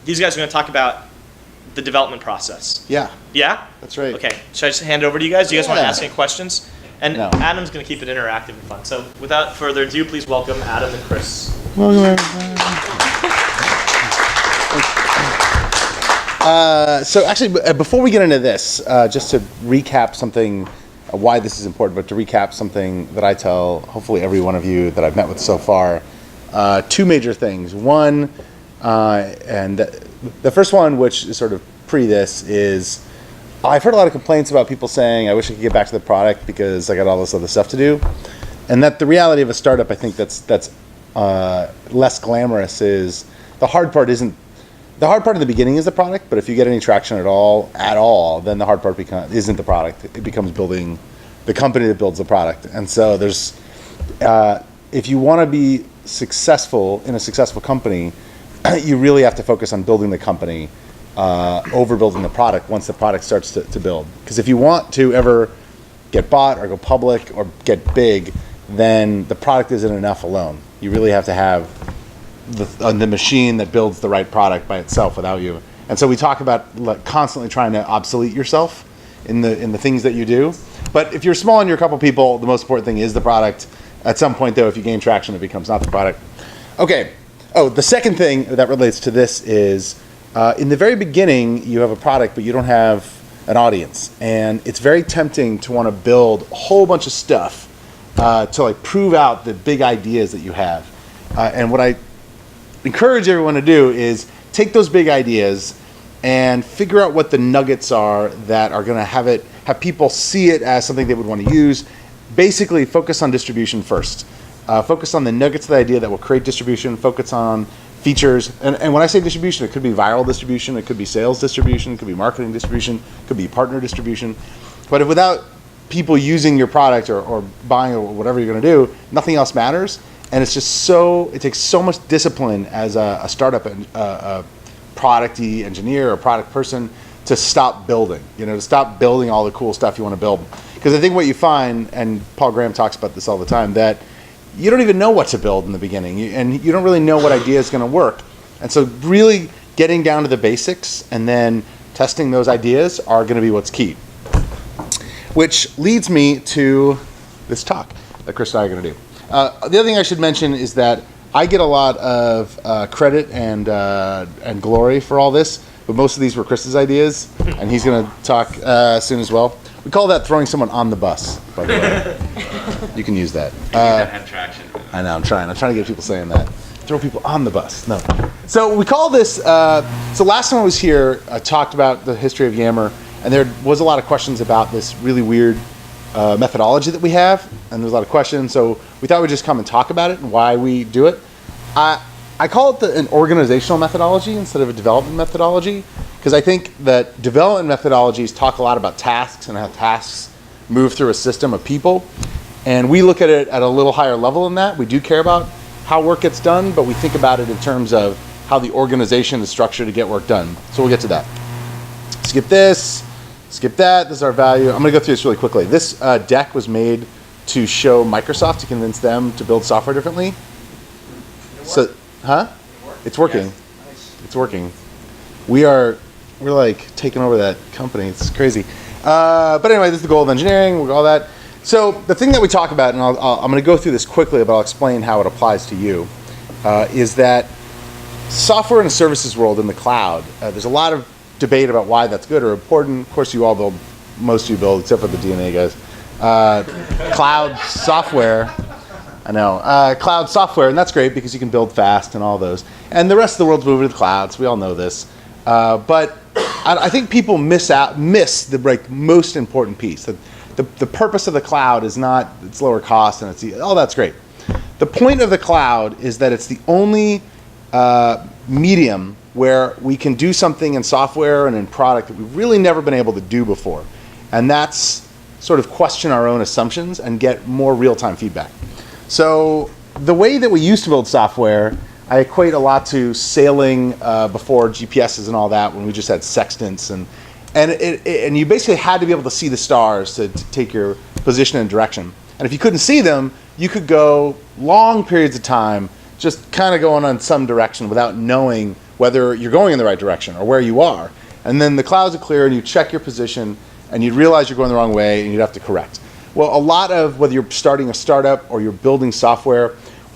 these guys are going to talk about the development process. Yeah. Yeah? That's right. Okay. Should I just hand it over to you guys? Do you guys want to ask any questions? And No. Adam's going to keep it interactive and fun. So without further ado, please welcome Adam and Chris. Welcome, everybody. So actually, before we get into this, just to recap something, why this is important, but to recap something that I tell hopefully every one of you that I've met with so far, two major things. One, and the first one, which is sort of pre this, is I've heard a lot of complaints about people saying, I wish I could get back to the product because I got all this other stuff to do. And that the reality of a startup, I think that's less glamorous, is the hard part in the beginning is the product, but if you get any traction at all, then the hard part isn't the product. It becomes building the company that builds the product. And so there's, if you want to be successful in a successful company, you really have to focus on building the company over building the product once the product starts to build. Because if you want to ever get bought or go public or get big, then the product isn't enough alone. You really have to have the machine that builds the right product by itself without you. And so we talk about constantly trying to obsolete yourself in the things that you do. But if you're small and you're a couple people, the most important thing is the product. At some point, though, if you gain traction, it becomes not the product. Okay. Oh, the second thing that relates to this is in the very beginning, you have a product, but you don't have an audience. And it's very tempting to want to build a whole bunch of stuff to like prove out the big ideas that you have. And what I encourage everyone to do is take those big ideas and figure out what the nuggets are that are going to have people see it as something they would want to use. Basically, focus on distribution first. Focus on the nuggets of the idea that will create distribution. Focus on features. And when I say distribution, it could be viral distribution, it could be sales distribution, it could be marketing distribution, it could be partner distribution. But if without people using your product or buying or whatever you're going to do, nothing else matters. And it's just it takes so much discipline as a startup and a product-y engineer or product person to stop building, to stop building all the cool stuff you want to build. Because I think what you find, and Paul Graham talks about this all the time, that you don't even know what to build in the beginning, and you don't really know what idea is going to work. And so really getting down to the basics and then testing those ideas are going to be what's key. Which leads me to this talk that Chris and I are going to do. The other thing I should mention is that I get a lot of credit and glory for all this, but most of these were Chris's ideas, and he's going to talk soon as well. We call that throwing someone on the bus, by the way. You can use that. That had traction. I know, I'm trying to get people saying that. Throw people on the bus. No. So we call this, so last time I was here, I talked about the history of Yammer, and there was a lot of questions about this really weird methodology that we have, and there's a lot of questions, so we thought we'd just come and talk about it and why we do it. I call it an organizational methodology instead of a development methodology, because I think that development methodologies talk a lot about tasks and how tasks move through a system of people, and we look at it at a little higher level than that. We do care about how work gets done, but we think about it in terms of how the organization is structured to get work done. So we'll get to that. Skip this. Skip that. This is our value. I'm going to go through this really quickly. This deck was made to show Microsoft to convince them to build software differently. So, It's working. Yes. Nice. It's working. We're like taking over that company. It's crazy. But anyway, this is the goal of engineering. All that. So the thing that we talk about, and I'm going to go through this quickly, but I'll explain how it applies to you, is that software in a services world in the cloud, there's a lot of debate about why that's good or important. Of course, you all build, most of you build, except for the DNA guys. Cloud software, I know, cloud software, and that's great because you can build fast and all those. And the rest of the world's moving to the cloud, so we all know this. But I think people miss the most important piece. The purpose of the cloud is not it's lower cost and that's great. The point of the cloud is that it's the only medium where we can do something in software and in product that we've really never been able to do before. And that's sort of question our own assumptions and get more real-time feedback. So the way that we used to build software, I equate a lot to sailing before GPSs and all that, when we just had sextants, and you basically had to be able to see the stars to take your position and direction. And if you couldn't see them, you could go long periods of time just kind of going on some direction without knowing whether you're going in the right direction or where you are. And then the clouds are clear and you check your position and you'd realize you're going the wrong way and you'd have to correct. Well, a lot of, whether you're starting a startup or you're building software,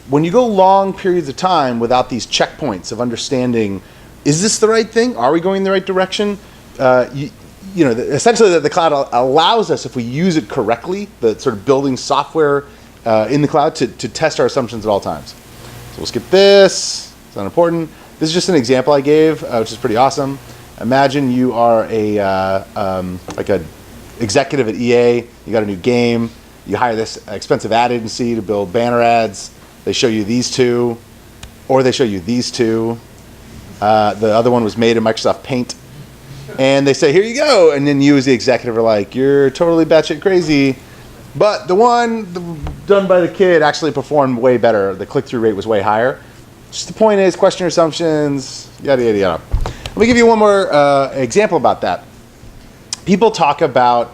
when you go long periods of time without these checkpoints of understanding, is this the right thing? Are we going in the right direction? Essentially the cloud allows us, if we use it correctly, the sort of building software in the cloud to test our assumptions at all times. So we'll skip this, it's not important. This is just an example I gave, which is pretty awesome. Imagine you are like an executive at EA, you got a new game, you hire this expensive ad agency to build banner ads, they show you these two, or they show you these two. The other one was made in Microsoft Paint. And they say, here you go. And then you as the executive are like, you're totally batshit crazy. But the one done by the kid actually performed way better. The click-through rate was way higher. Just the point is, question your assumptions, yada, yada, yada. Let me give you one more example about that. People talk about,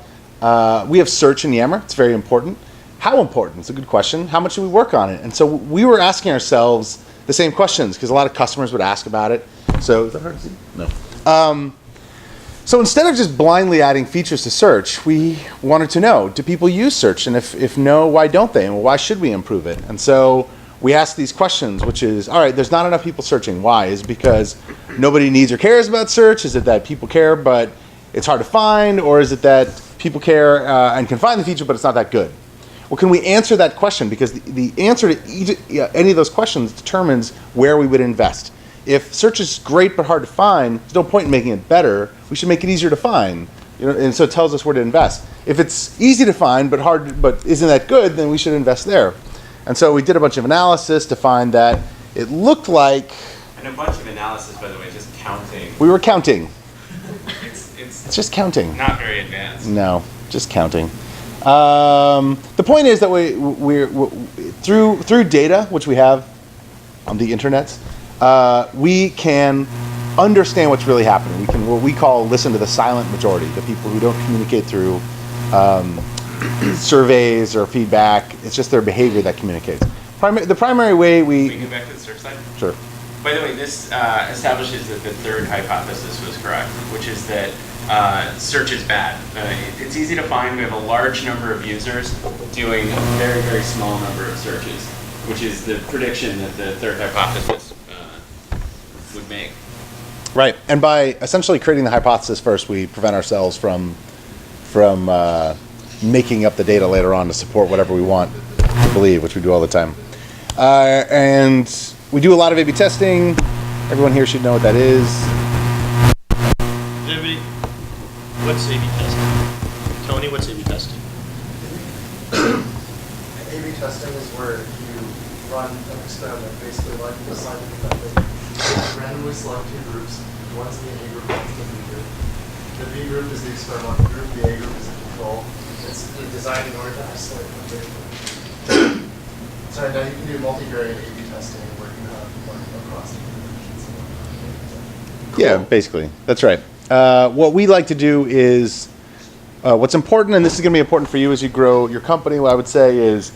we have search in Yammer. It's very important. How important? It's a good question. How much do we work on it? And so we were asking ourselves the same questions because a lot of customers would ask about it. So, is that hard to see? No. So instead of just blindly adding features to search, we wanted to know, do people use search? And if no, why don't they? And why should we improve it? And so we asked these questions, which is, all right, there's not enough people searching. Why? Is it because nobody needs or cares about search? Is it that people care but it's hard to find? Or is it that people care and can find the feature but it's not that good? Well, can we answer that question? Because the answer to any of those questions determines where we would invest. If search is great but hard to find, there's no point in making it better. We should make it easier to find. And so it tells us where to invest. If it's easy to find but hard, but isn't that good, then we should invest there. And so we did a bunch of analysis to find that it looked like... And a bunch of analysis, by the way, just counting. We were counting. It's just counting. Not very advanced. No, just counting. The point is that we're through data, which we have on the internet, we can understand what's really happening. We can, what we call, listen to the silent majority, the people who don't communicate through surveys or feedback. It's just their behavior that communicates. The primary way Can we get back to the search side? Sure. By the way, this establishes that the third hypothesis was correct, which is that search is bad. It's easy to find. We have a large number of users doing a very, very small number of searches, which is the prediction that the third hypothesis would make. Right, and by essentially creating the hypothesis first, we prevent ourselves from making up the data later on to support whatever we want to believe, which we do all the time. And we do a lot of A/B testing. Everyone here should know what that is. Everybody, what's A/B testing? Tony, what's A/B testing? A/B testing is where you run an experiment, basically like the scientific method. You randomly select two groups. One's the A group, one's the B group. The B group is the experimental group, the A group is the control. It's designed in order to isolate them. So now you can do multivariate A/B testing where you have across different dimensions. Yeah, basically. That's right. What we like to do is, what's important, and this is going to be important for you as you grow your company, what I would say is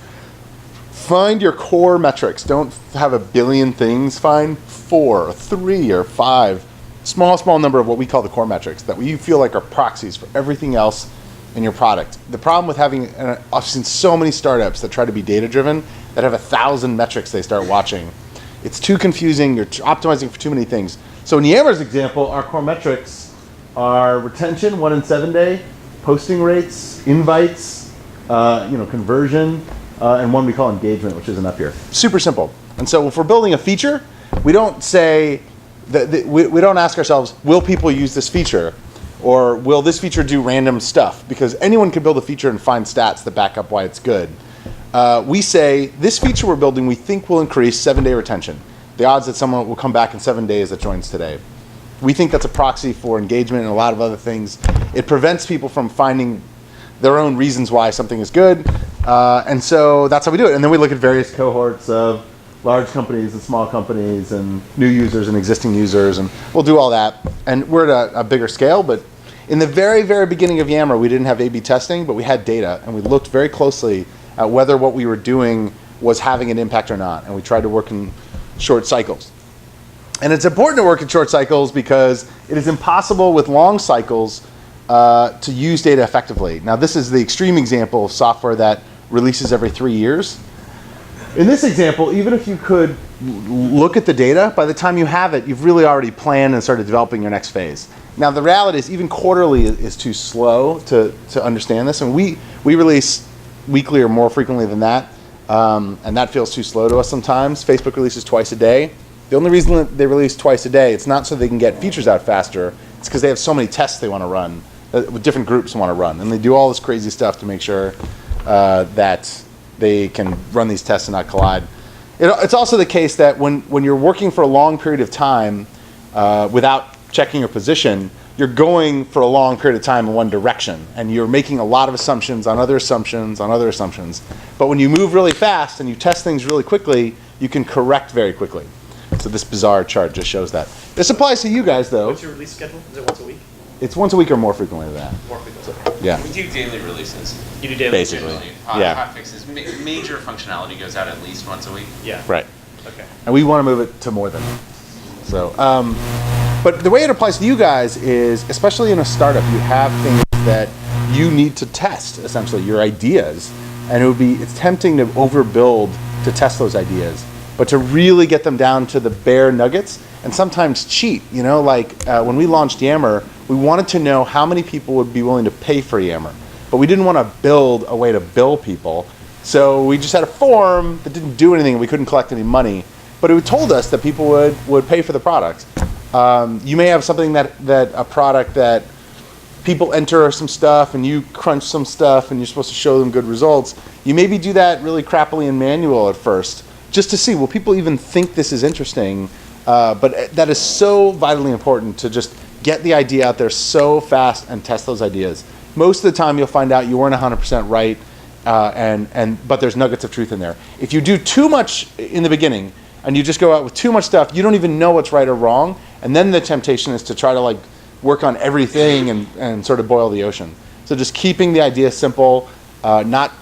find your core metrics. Don't have a billion things. Find 4 or 3 or 5, small number of what we call the core metrics that you feel like are proxies for everything else in your product. The problem with having, and I've seen so many startups that try to be data-driven that have 1,000 metrics they start watching. It's too confusing. You're optimizing for too many things. So in Yammers' example, our core metrics are retention, 1 in 7 day, posting rates, invites, conversion, and one we call engagement, which isn't up here. Super simple. And so if we're building a feature, we don't say we don't ask ourselves, will people use this feature, or will this feature do random stuff? Because anyone can build a feature and find stats that back up why it's good. We say this feature we're building we think will increase 7-day retention. The odds that someone will come back in 7 days that joins today. We think that's a proxy for engagement and a lot of other things. It prevents people from finding their own reasons why something is good. And so that's how we do it. And then we look at various cohorts of large companies and small companies and new users and existing users, and we'll do all that. And we're at a bigger scale, but in the very, very beginning of Yammer, we didn't have A/B testing, but we had data, and we looked very closely at whether what we were doing was having an impact or not, and we tried to work in short cycles. And it's important to work in short cycles because it is impossible with long cycles to use data effectively. Now, this is the extreme example of software that releases every 3 years. In this example, even if you could look at the data, by the time you have it, you've really already planned and started developing your next phase. Now, the reality is even quarterly is too slow to understand this. And we release weekly or more frequently than that. And that feels too slow to us sometimes. Facebook releases twice a day. The only reason that they release twice a day, it's not so they can get features out faster. It's because they have so many tests they want to run, with different groups want to run. And they do all this crazy stuff to make sure that they can run these tests and not collide. It's also the case that when you're working for a long period of time without checking your position, you're going for a long period of time in one direction. And you're making a lot of assumptions on other assumptions on other assumptions. But when you move really fast and you test things really quickly, you can correct very quickly. So this bizarre chart just shows that. This applies to you guys, though. What's your release schedule? Is it once a week? It's once a week or more frequently than that. More frequently. Yeah. We do daily releases. You do daily? Basically. Generally. Yeah. Hot fixes. Major functionality goes out at least once a week. Yeah. Right. Okay. And we want to move it to more than that. So, but the way it applies to you guys is, especially in a startup, you have things that you need to test, essentially, your ideas. And it's tempting to overbuild to test those ideas, but to really get them down to the bare nuggets and sometimes cheat. Like when we launched Yammer, we wanted to know how many people would be willing to pay for Yammer, but we didn't want to build a way to bill people. So we just had a form that didn't do anything and we couldn't collect any money, but it told us that people would pay for the product. You may have something that a product that people enter some stuff and you crunch some stuff and you're supposed to show them good results. You maybe do that really crappily in manual at first, just to see, will people even think this is interesting? But that is so vitally important to just get the idea out there so fast and test those ideas. Most of the time you'll find out you weren't 100% right, but there's nuggets of truth in there. If you do too much in the beginning and you just go out with too much stuff, you don't even know what's right or wrong, and then the temptation is to try to work on everything and sort of boil the ocean. So just keeping the idea simple, not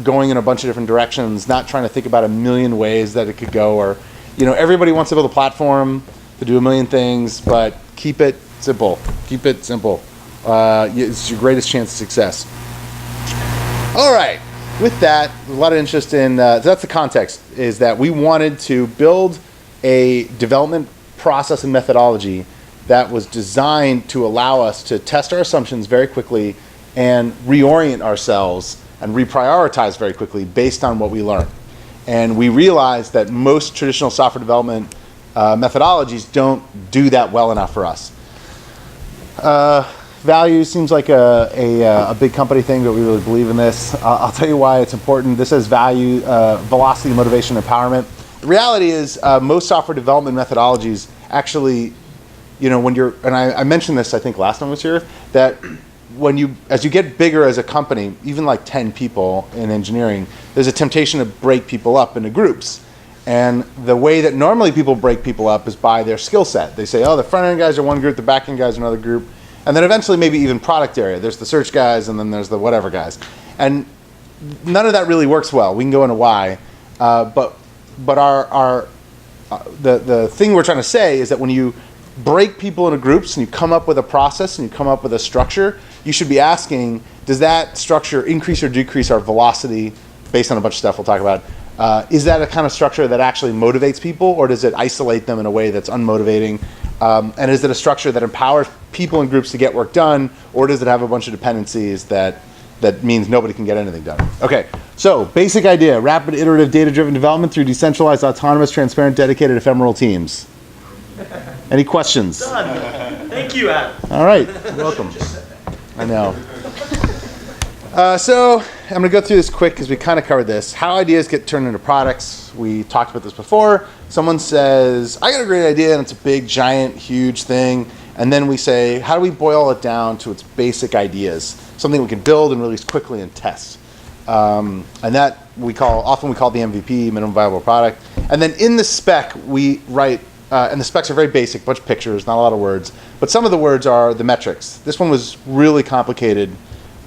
going in a bunch of different directions, not trying to think about a million ways that it could go, or everybody wants to build a platform to do a million things, but keep it simple. Keep it simple. It's your greatest chance of success. All right. With that, a lot of interest in, that's the context, is that we wanted to build a development process and methodology that was designed to allow us to test our assumptions very quickly and reorient ourselves and reprioritize very quickly based on what we learn. And we realized that most traditional software development methodologies don't do that well enough for us. Value seems like a big company thing, but we really believe in this. I'll tell you why it's important. This says value, velocity, motivation, empowerment. The reality is most software development methodologies actually, when you're, and I mentioned this I think last time I was here, that as you get bigger as a company, even like 10 people in engineering, there's a temptation to break people up into groups. And the way that normally people break people up is by their skill set. They say, oh, the front end guys are one group, the back end guys are another group. And then eventually maybe even product area. There's the search guys and then there's the whatever guys. And none of that really works well. We can go into why. But the thing we're trying to say is that when you break people into groups and you come up with a process and you come up with a structure, you should be asking, does that structure increase or decrease our velocity based on a bunch of stuff we'll talk about? Is that a kind of structure that actually motivates people, or does it isolate them in a way that's unmotivating? And is it a structure that empowers people in groups to get work done, or does it have a bunch of dependencies that means nobody can get anything done? Okay, so basic idea, rapid iterative data-driven development through decentralized, autonomous, transparent, dedicated, ephemeral teams. Any questions? Done. Thank you, Adam. All right, you're welcome. I know. So I'm going to go through this quick because we kind of covered this. How ideas get turned into products. We talked about this before. Someone says, I got a great idea and it's a big, giant, huge thing. And then we say, how do we boil it down to its basic ideas? Something we can build and release quickly and test. And that often we call the MVP, minimum viable product. And then in the spec, we write, and the specs are very basic, a bunch of pictures, not a lot of words. But some of the words are the metrics. This one was really complicated.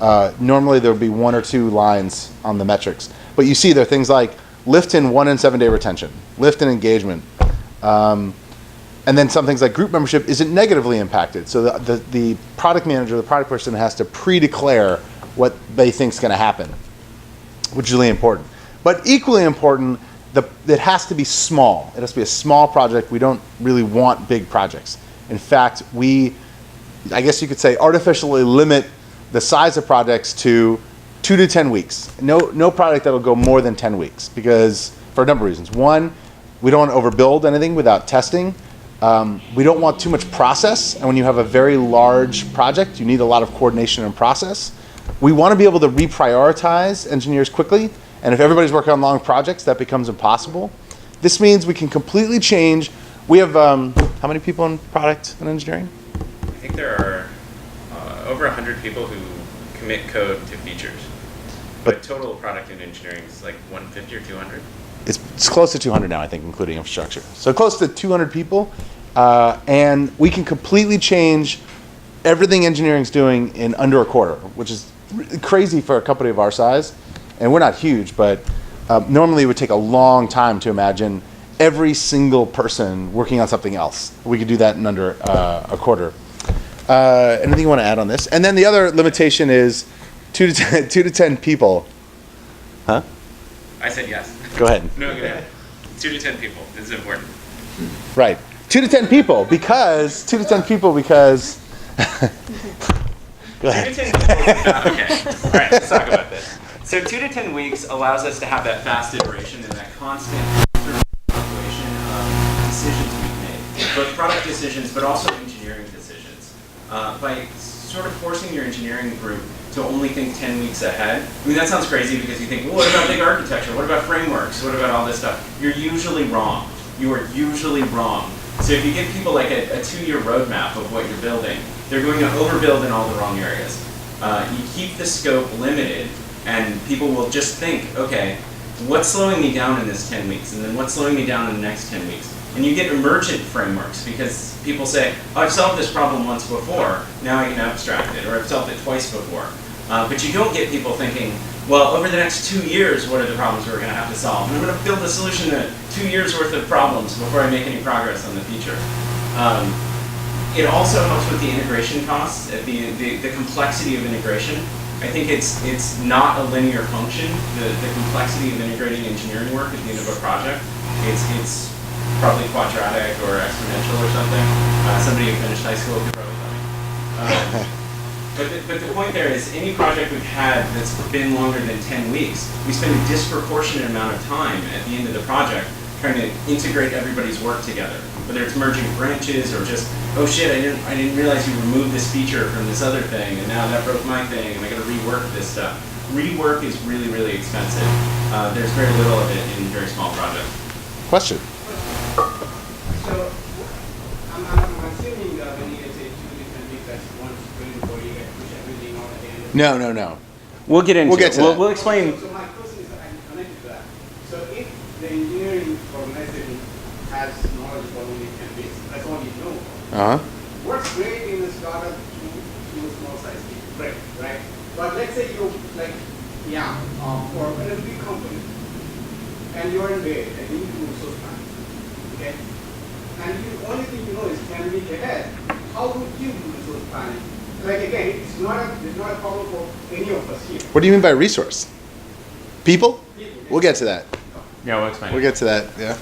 Normally there would be 1 or 2 lines on the metrics. But you see there are things like lift in 1 and 7 day retention, lift in engagement, And then some things like group membership isn't negatively impacted. So the product manager, the product person has to pre-declare what they think is going to happen, which is really important. But equally important, it has to be small. It has to be a small project. We don't really want big projects. In fact, I guess you could say, artificially limit the size of projects to 2 to 10 weeks. No product that'll go more than 10 weeks, because for a number of reasons. One, we don't want to overbuild anything without testing. We don't want too much process, and when you have a very large project, you need a lot of coordination and process. We want to be able to reprioritize engineers quickly, and if everybody's working on long projects, that becomes impossible. This means we can completely change. We have, how many people in product and engineering? I think there are over 100 people who commit code to features. But total product and engineering is like 150 or 200? It's close to 200 now, I think, including infrastructure. So close to 200 people, and we can completely change everything engineering's doing in under a quarter, which is crazy for a company of our size. And we're not huge, but normally it would take a long time to imagine every single person working on something else. We could do that in under a quarter. Anything you want to add on this? And then the other limitation is 2 to 10 people. Huh? I said yes. Go ahead. No, go ahead. 2 to 10 people. This is important. Right. 2 to 10 people because. Go ahead. 2 to 10 people is not okay. All right, let's talk about this. So 2 to 10 weeks allows us to have that fast iteration and that constant evaluation of decisions we've made, both product decisions but also engineering decisions. By sort of forcing your engineering group to only think 10 weeks ahead. I mean, that sounds crazy because you think, well, what about big architecture? What about frameworks? What about all this stuff? You're usually wrong. You are usually wrong. So if you give people like a 2-year roadmap of what you're building, they're going to overbuild in all the wrong areas. You keep the scope limited, and people will just think, okay, what's slowing me down in this 10 weeks? And then what's slowing me down in the next 10 weeks? And you get emergent frameworks because people say, oh, I've solved this problem once before, now I can abstract it, or I've solved it twice before. But you don't get people thinking, well, over the next 2 years, what are the problems we're going to have to solve? And I'm going to build a solution to 2 years worth of problems before I make any progress on the feature. It also helps with the integration costs, the complexity of integration. I think it's not a linear function. The complexity of integrating engineering work at the end of a project, it's probably quadratic or exponential or something. Somebody who finished high school could probably tell me. But the point there is, any project we've had that's been longer than 10 weeks, we spend a disproportionate amount of time at the end of the project trying to integrate everybody's work together. Whether it's merging branches or just, oh shit, I didn't realize you removed this feature from this other thing, and now that broke my thing, and I got to rework this stuff. Rework is really, really expensive. There's very little of it in very small projects. Question. So, I'm assuming when you say 2 different weeks, that's one sprint where you get push everything out at the end of the No. We'll get into it. that. We'll explain. So my question is connected to that. So if the engineering organization has knowledge for only 10 weeks, that's all you know. What's great in a startup to a small size team? Great, right? But let's say you like or in a big company, and you're in bed and you need to move so fast, okay? And the only thing you know is 10 weeks ahead. How would you do resource planning? Like again, it's not a problem for any of us here. What do you mean by resource? People? We'll get to that. Yeah, we'll explain. We'll get to that, yeah.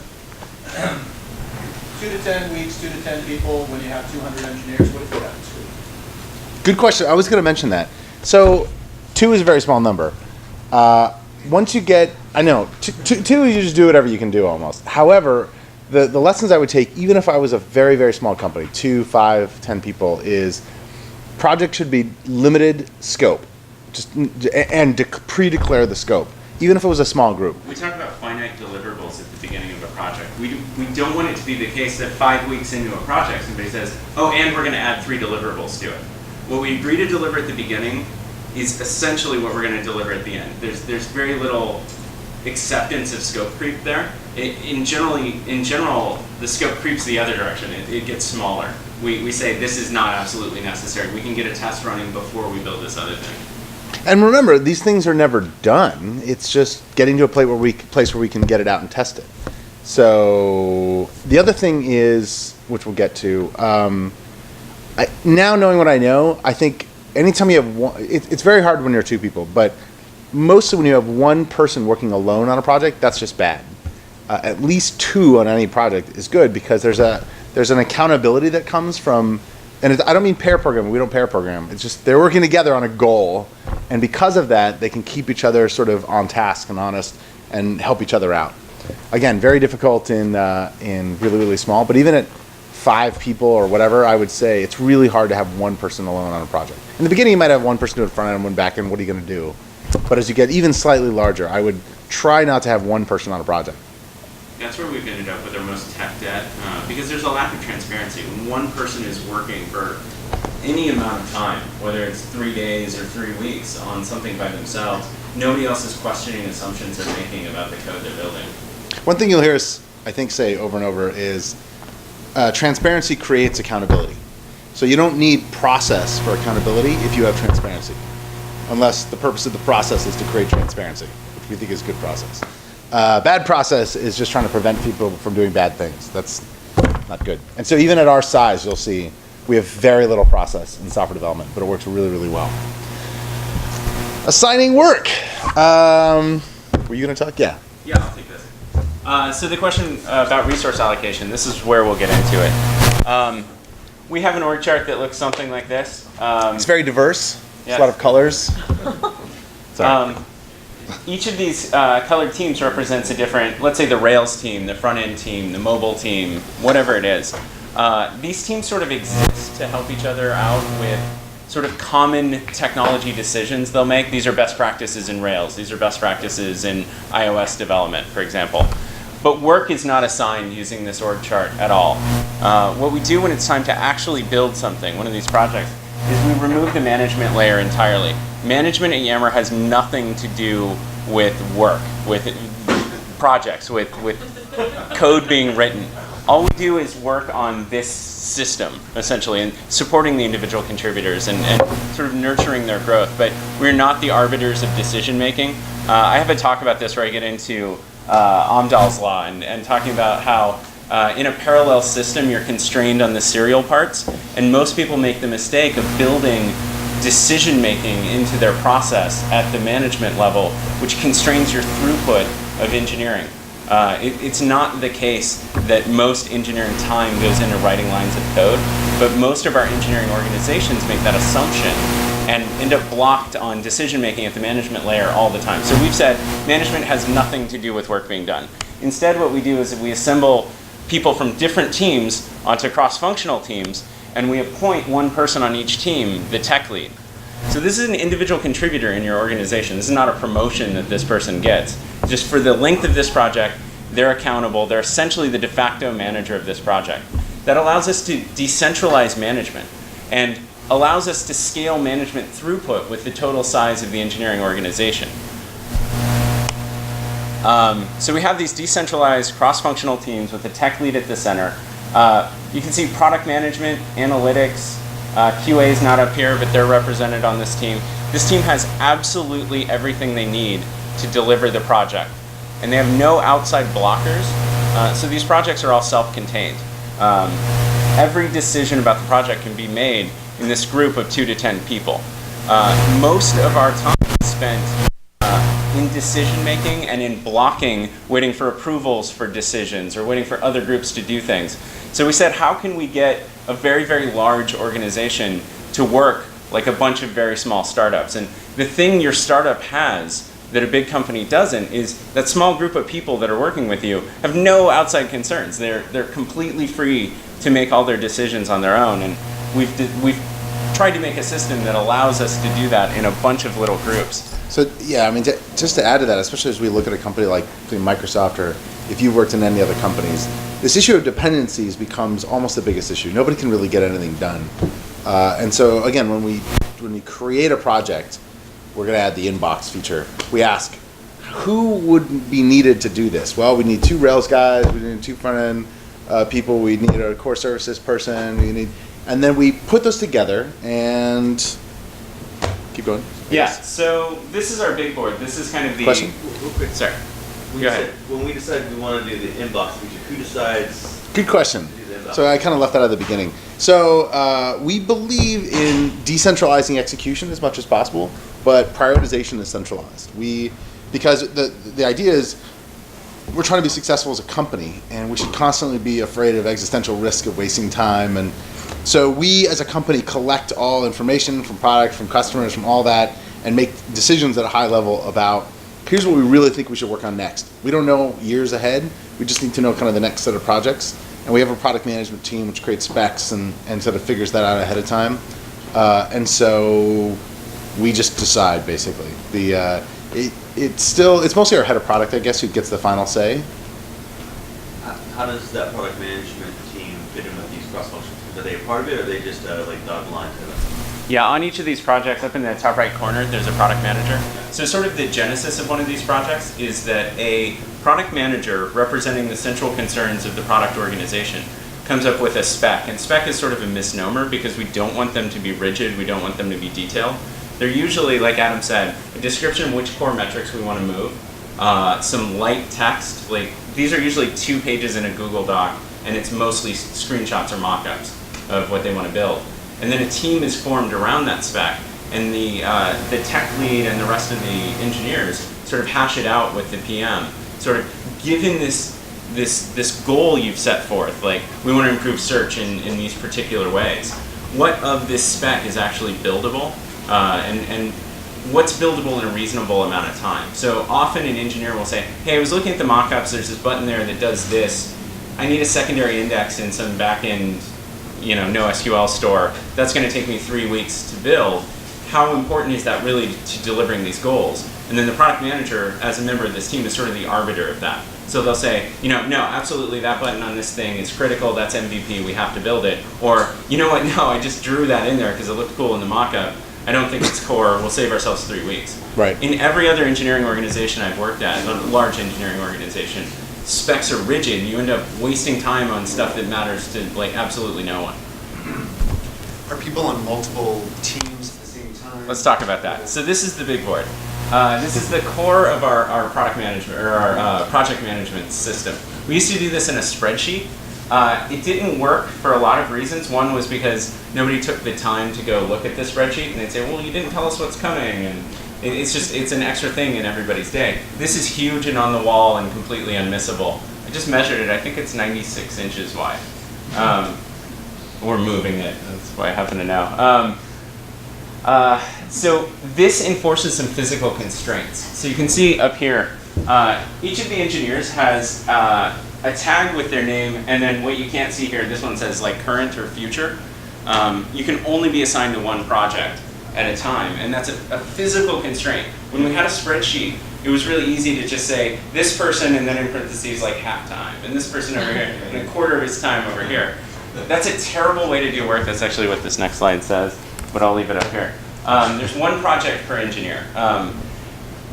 2 to 10 weeks, 2 to 10 people, when you have 200 engineers, what if you have 2? Good question. I was going to mention that. So 2 is a very small number. Once you get, I know, 2 you just do whatever you can do almost. However, the lessons I would take, even if I was a very, very small company, 2, 5, 10 people, is project should be limited scope, and pre-declare the scope, even if it was a small group. We talk about finite deliverables at the beginning of a project. We don't want it to be the case that 5 weeks into a project, somebody says, oh, and we're going to add 3 deliverables to it. What we agree to deliver at the beginning is essentially what we're going to deliver at the end. There's very little acceptance of scope creep there. In general, the scope creeps the other direction. It gets smaller. We say this is not absolutely necessary. We can get a test running before we build this other thing. And remember, these things are never done. It's just getting to a place where we can get it out and test it. So the other thing is, which we'll get to, now knowing what I know, I think anytime you have one, it's very hard when you're two people, but mostly when you have one person working alone on a project, that's just bad. At least two on any project is good because there's an accountability that comes from, and I don't mean pair programming, we don't pair program, it's just they're working together on a goal, and because of that, they can keep each other sort of on task and honest and help each other out. Again, very difficult in really, really small, but even at 5 people or whatever, I would say it's really hard to have one person alone on a project. In the beginning, you might have one person doing front end and one back end, what are you going to do? But as you get even slightly larger, I would try not to have one person on a project. That's where we've ended up with our most tech debt, because there's a lack of transparency. When one person is working for any amount of time, whether it's 3 days or 3 weeks on something by themselves, nobody else is questioning assumptions they're making about the code they're building. One thing you'll hear us, I think, say over and over is transparency creates accountability. So you don't need process for accountability if you have transparency, unless the purpose of the process is to create transparency, which we think is good process. Bad process is just trying to prevent people from doing bad things. That's not good. And so even at our size, you'll see we have very little process in software development, but it works really, really well. Assigning work. Were you going to talk? Yeah. Yeah, I'll take this. So the question about resource allocation, this is where we'll get into it. We have an org chart that looks something like this. It's very diverse. Yes. There's a lot of colors. Sorry. Each of these colored teams represents a different, let's say the Rails team, the front end team, the mobile team, whatever it is. These teams sort of exist to help each other out with sort of common technology decisions they'll make. These are best practices in Rails. These are best practices in iOS development, for example. But work is not assigned using this org chart at all. What we do when it's time to actually build something, one of these projects, is we remove the management layer entirely. Management at Yammer has nothing to do with work, with projects, with code being written. All we do is work on this system, essentially, and supporting the individual contributors and sort of nurturing their growth. But we're not the arbiters of decision making. I have a talk about this where I get into Amdahl's law and talking about how in a parallel system you're constrained on the serial parts, and most people make the mistake of building decision making into their process at the management level, which constrains your throughput of engineering. It's not the case that most engineering time goes into writing lines of code, but most of our engineering organizations make that assumption and end up blocked on decision making at the management layer all the time. So we've said management has nothing to do with work being done. Instead, what we do is we assemble people from different teams onto cross-functional teams, and we appoint one person on each team, the tech lead. So this is an individual contributor in your organization. This is not a promotion that this person gets. Just for the length of this project, they're accountable. They're essentially the de facto manager of this project. That allows us to decentralize management and allows us to scale management throughput with the total size of the engineering organization. So we have these decentralized cross-functional teams with the tech lead at the center. You can see product management, analytics, QA is not up here, but they're represented on this team. This team has absolutely everything they need to deliver the project. And they have no outside blockers, so these projects are all self-contained. Every decision about the project can be made in this group of 2 to 10 people. Most of our time is spent in decision making and in blocking, waiting for approvals for decisions or waiting for other groups to do things. So we said, how can we get a very, very large organization to work like a bunch of very small startups? And the thing your startup has that a big company doesn't is that small group of people that are working with you have no outside concerns. They're completely free to make all their decisions on their own. And we've tried to make a system that allows us to do that in a bunch of little groups. So yeah, I mean, just to add to that, especially as we look at a company like Microsoft, or if you've worked in any other companies, this issue of dependencies becomes almost the biggest issue. Nobody can really get anything done. And so again, when we create a project, we're going to add the inbox feature. We ask, who would be needed to do this? Well, we need 2 Rails guys, we need 2 front end people, we need a core services person, and then we put those together and keep going. Yeah, so this is our big board. This is kind of the... Question? Sorry. Go ahead. When we decide we want to do the inbox feature, who decides Good question. to do the inbox? So I kind of left that at the beginning. So we believe in decentralizing execution as much as possible, but prioritization is centralized. Because the idea is we're trying to be successful as a company, and we should constantly be afraid of existential risk of wasting time. And so we as a company collect all information from product, from customers, from all that, and make decisions at a high level about here's what we really think we should work on next. We don't know years ahead. We just need to know kind of the next set of projects. And we have a product management team which creates specs and sort of figures that out ahead of time. And so we just decide basically. It's mostly our head of product, I guess, who gets the final say. How does that product management team fit in with these cross functions? Are they a part of it, or are they just like dotted line to them? Yeah, on each of these projects, up in the top right corner, there's a product manager. So sort of the genesis of one of these projects is that a product manager representing the central concerns of the product organization comes up with a spec. And spec is sort of a misnomer because we don't want them to be rigid, we don't want them to be detailed. They're usually, like Adam said, a description of which core metrics we want to move, some light text, like these are usually 2 pages in a Google Doc, and it's mostly screenshots or mock-ups of what they want to build. And then a team is formed around that spec, and the tech lead and the rest of the engineers sort of hash it out with the PM. Sort of given this goal you've set forth, like we want to improve search in these particular ways. What of this spec is actually buildable, and what's buildable in a reasonable amount of time? So often an engineer will say, hey, I was looking at the mockups, there's this button there that does this. I need a secondary index in some backend, NoSQL store. That's going to take me 3 weeks to build. How important is that really to delivering these goals? And then the product manager, as a member of this team, is sort of the arbiter of that. So they'll say, no, absolutely, that button on this thing is critical, that's MVP, we have to build it. Or, you know what, no, I just drew that in there because it looked cool in the mockup. I don't think it's core, we'll save ourselves 3 weeks. Right. In every other engineering organization I've worked at, a large engineering organization, specs are rigid. You end up wasting time on stuff that matters to absolutely no one. Are people on multiple teams at the same time? Let's talk about that. So this is the big board. This is the core of our product management or our project management system. We used to do this in a spreadsheet. It didn't work for a lot of reasons. One was because nobody took the time to go look at the spreadsheet, and they'd say, well, you didn't tell us what's coming, and it's an extra thing in everybody's day. This is huge and on the wall and completely unmissable. I just measured it. I think it's 96 inches wide. We're moving it. That's why I happen to know. So this enforces some physical constraints. So you can see up here, each of the engineers has a tag with their name, and then what you can't see here, this one says like current or future. You can only be assigned to one project at a time, and that's a physical constraint. When we had a spreadsheet, it was really easy to just say this person, and then in parentheses like half time, and this person over here, and a quarter of his time over here. That's a terrible way to do work. That's actually what this next slide says, but I'll leave it up here. There's one project per engineer.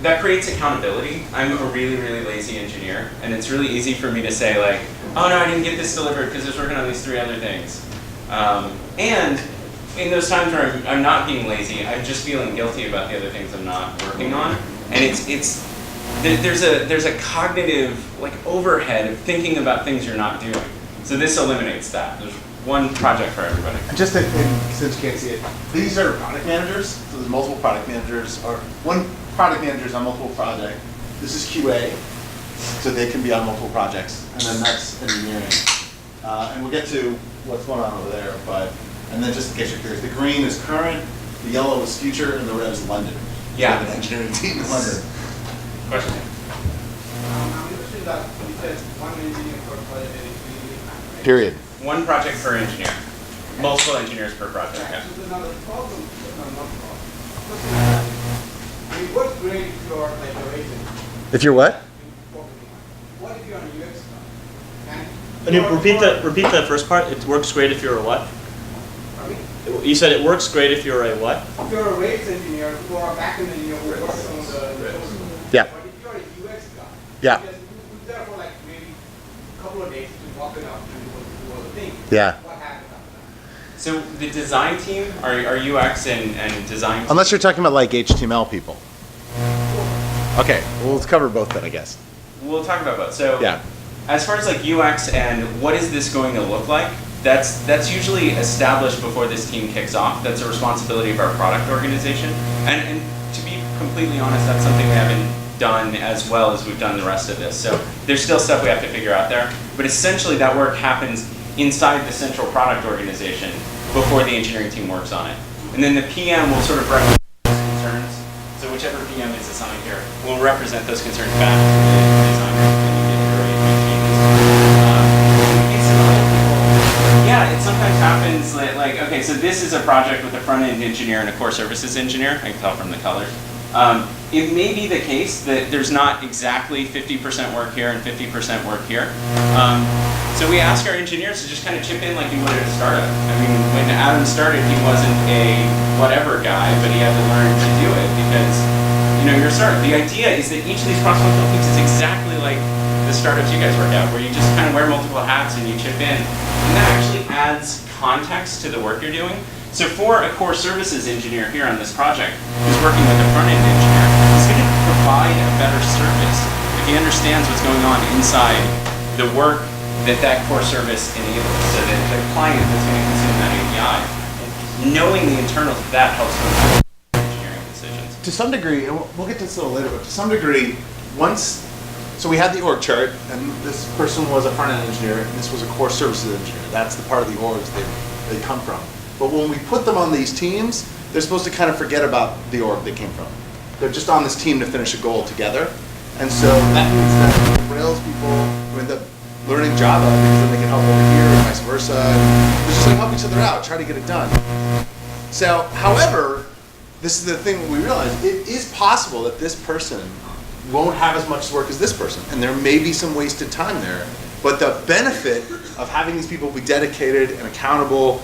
That creates accountability. I'm a really, really lazy engineer, and it's really easy for me to say like, oh no, I didn't get this delivered because I was working on these 3 other things. And in those times where I'm not being lazy, I'm just feeling guilty about the other things I'm not working on. And there's a cognitive overhead of thinking about things you're not doing. So this eliminates that. There's one project for everybody. Just since you can't see it, these are product managers. So there's multiple product managers, or one product manager is on multiple projects. This is QA, so they can be on multiple projects, and then that's engineering. And we'll get to what's going on over there, and then just in case you're curious, the green is current, the yellow is future, and the red is London. Yeah. We have an engineering team in London. Question? I'm interested that you said one engineer per project and it's really right? Period. One project per engineer. Multiple engineers per project, yeah. So there's another problem, not problem. I mean, what's great if you're like your agent? If you're what? What if you're on a UX side? Can you repeat the first part? It works great if you're a what? Pardon me? You said it works great if you're a what? If you're a rates engineer or a backend engineer who works on the Yeah. but if you're a UX guy, Yeah. you're there for like maybe a couple of days to walk it up and do all the things. Yeah. What happens after that? So the design team, are UX and design. Unless you're talking about like HTML people. Okay, well, let's cover both then, I guess. we'll talk about both. So Yeah. as far as like UX and what is this going to look like, that's usually established before this team kicks off. That's a responsibility of our product organization. And to be completely honest, that's something we haven't done as well as we've done the rest of this. So there's still stuff we have to figure out there. But essentially that work happens inside the central product organization before the engineering team works on it. And then the PM will sort of represent those concerns. So whichever PM is assigned here will represent those concerns back to the designer and you get your changes. Yeah, it sometimes happens like, okay, so this is a project with a front-end engineer and a core services engineer. I can tell from the colors. It may be the case that there's not exactly 50% work here and 50% work here. So we ask our engineers to just kind of chip in like you would at a startup. I mean, when Adam started, he wasn't a whatever guy, but he had to learn to do it because, you know, you're a startup. The idea is that each of these cross-functional teams is exactly like the startups you guys work at, where you just kind of wear multiple hats and you chip in. And that actually adds context to the work you're doing. So for a core services engineer here on this project who's working with a front-end engineer, he's going to provide a better service if he understands what's going on inside the work that core service enables. So that the client that's going to consume that API, knowing the internals of that helps them make engineering decisions. To some degree, and we'll get to this a little later, but to some degree, so we had the org chart, and this person was a front-end engineer, and this was a core services engineer. That's the part of the orgs they come from. But when we put them on these teams, they're supposed to kind of forget about the org they came from. They're just on this team to finish a goal together. And so that means that Rails people who end up learning Java because then they can help over here and vice versa. And they just like help each other out, try to get it done. So, however, this is the thing we realize, it is possible that this person won't have as much work as this person. And there may be some wasted time there. But the benefit of having these people be dedicated and accountable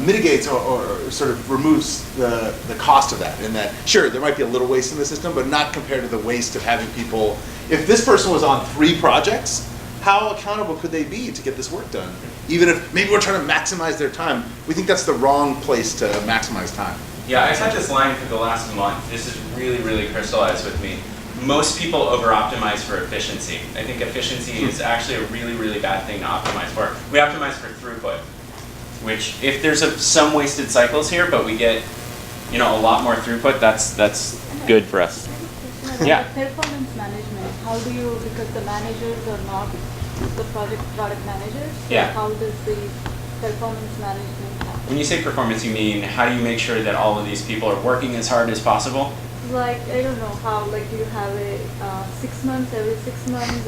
mitigates or sort of removes the cost of that. In that, sure, there might be a little waste in the system, but not compared to the waste of having people. If this person was on 3 projects, how accountable could they be to get this work done? Even if maybe we're trying to maximize their time, we think that's the wrong place to maximize time. Yeah, I've had this line for the last month. This is really, really crystallized with me. Most people over-optimize for efficiency. I think efficiency is actually a really, really bad thing to optimize for. We optimize for throughput, which if there's some wasted cycles here, but we get, you know, a lot more throughput, that's good for us. Yeah. Performance management, how do you, because the managers are not the product managers, so Yeah. how does the performance management happen? When you say performance, you mean how do you make sure that all of these people are working as hard as possible? Like, I don't know how, like, do you have a 6 months, every 6 months,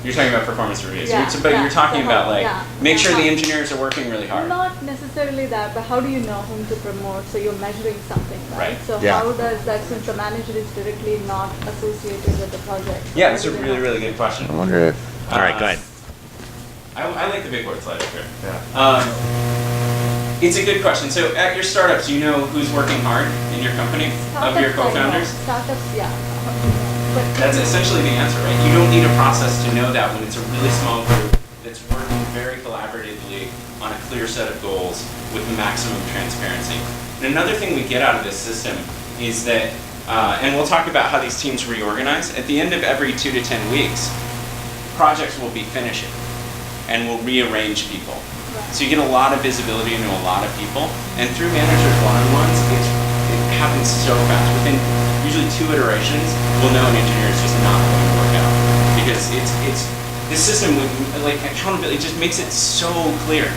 You're talking about performance reviews, Yeah, but yeah, you're talking so about how- like, yeah, make sure the how- engineers are working really hard. not necessarily that, but how do you know whom to promote? So you're measuring something, right? Right. So Yeah. how does that, since the manager is directly not associated with the project? Yeah, how that's do a they really, know? really good question. I wonder if. All right, go ahead. I like the big word slide up here. It's a good question. So at your startups, you know who's working hard in your company of your Startups, I know. co-founders? Startups, yeah. But That's essentially the answer, right? You don't need a process to know that when it's a really small group that's working very collaboratively on a clear set of goals with maximum transparency. And another thing we get out of this system is that, and we'll talk about how these teams reorganize, at the end of every 2 to 10 weeks, projects will be finishing and we'll rearrange people. So you get a lot of visibility into a lot of people, and through managers one-on-ones, it happens so fast. Within usually 2 iterations, we'll know an engineer is just not going to work out because it's this system with like accountability just makes it so clear.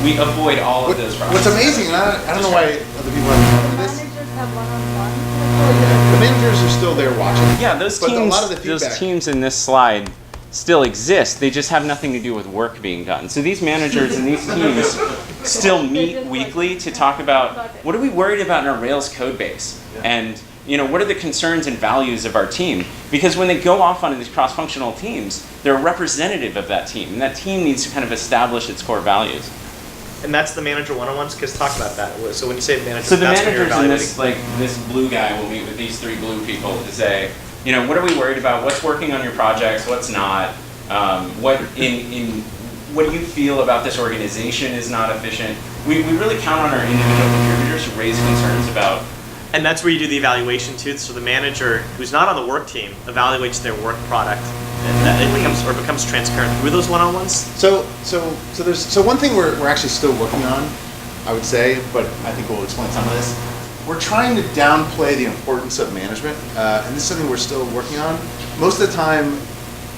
We avoid all of those problems. What's amazing, and I don't know why other people haven't thought of this. managers have one-on-one. The managers are still there watching. Yeah, those But a teams, lot of the those feedback- teams in this slide still exist. They just have nothing to do with work being done. So these managers and these teams still meet weekly to talk about what are we worried about in our Rails code base, and you know what are the concerns and values of our team. Because when they go off onto these cross-functional teams, they're a representative of that team, and that team needs to kind of establish its core values. And that's the manager one-on-ones, because talk about that. So when you say manager, So the that's when you're managers in evaluating. this blue guy will meet with these 3 blue people to say, you know, what are we worried about? What's working on your projects? What's not? What do you feel about this organization is not efficient? We really count on our individual contributors to raise concerns about And that's where you do the evaluation too. So the manager who's not on the work team evaluates their work product, and that it becomes transparent through those one-on-ones. So there's one thing we're actually still working on, I would say, but I think we'll explain some of this. We're trying to downplay the importance of management, and this is something we're still working on. Most of the time,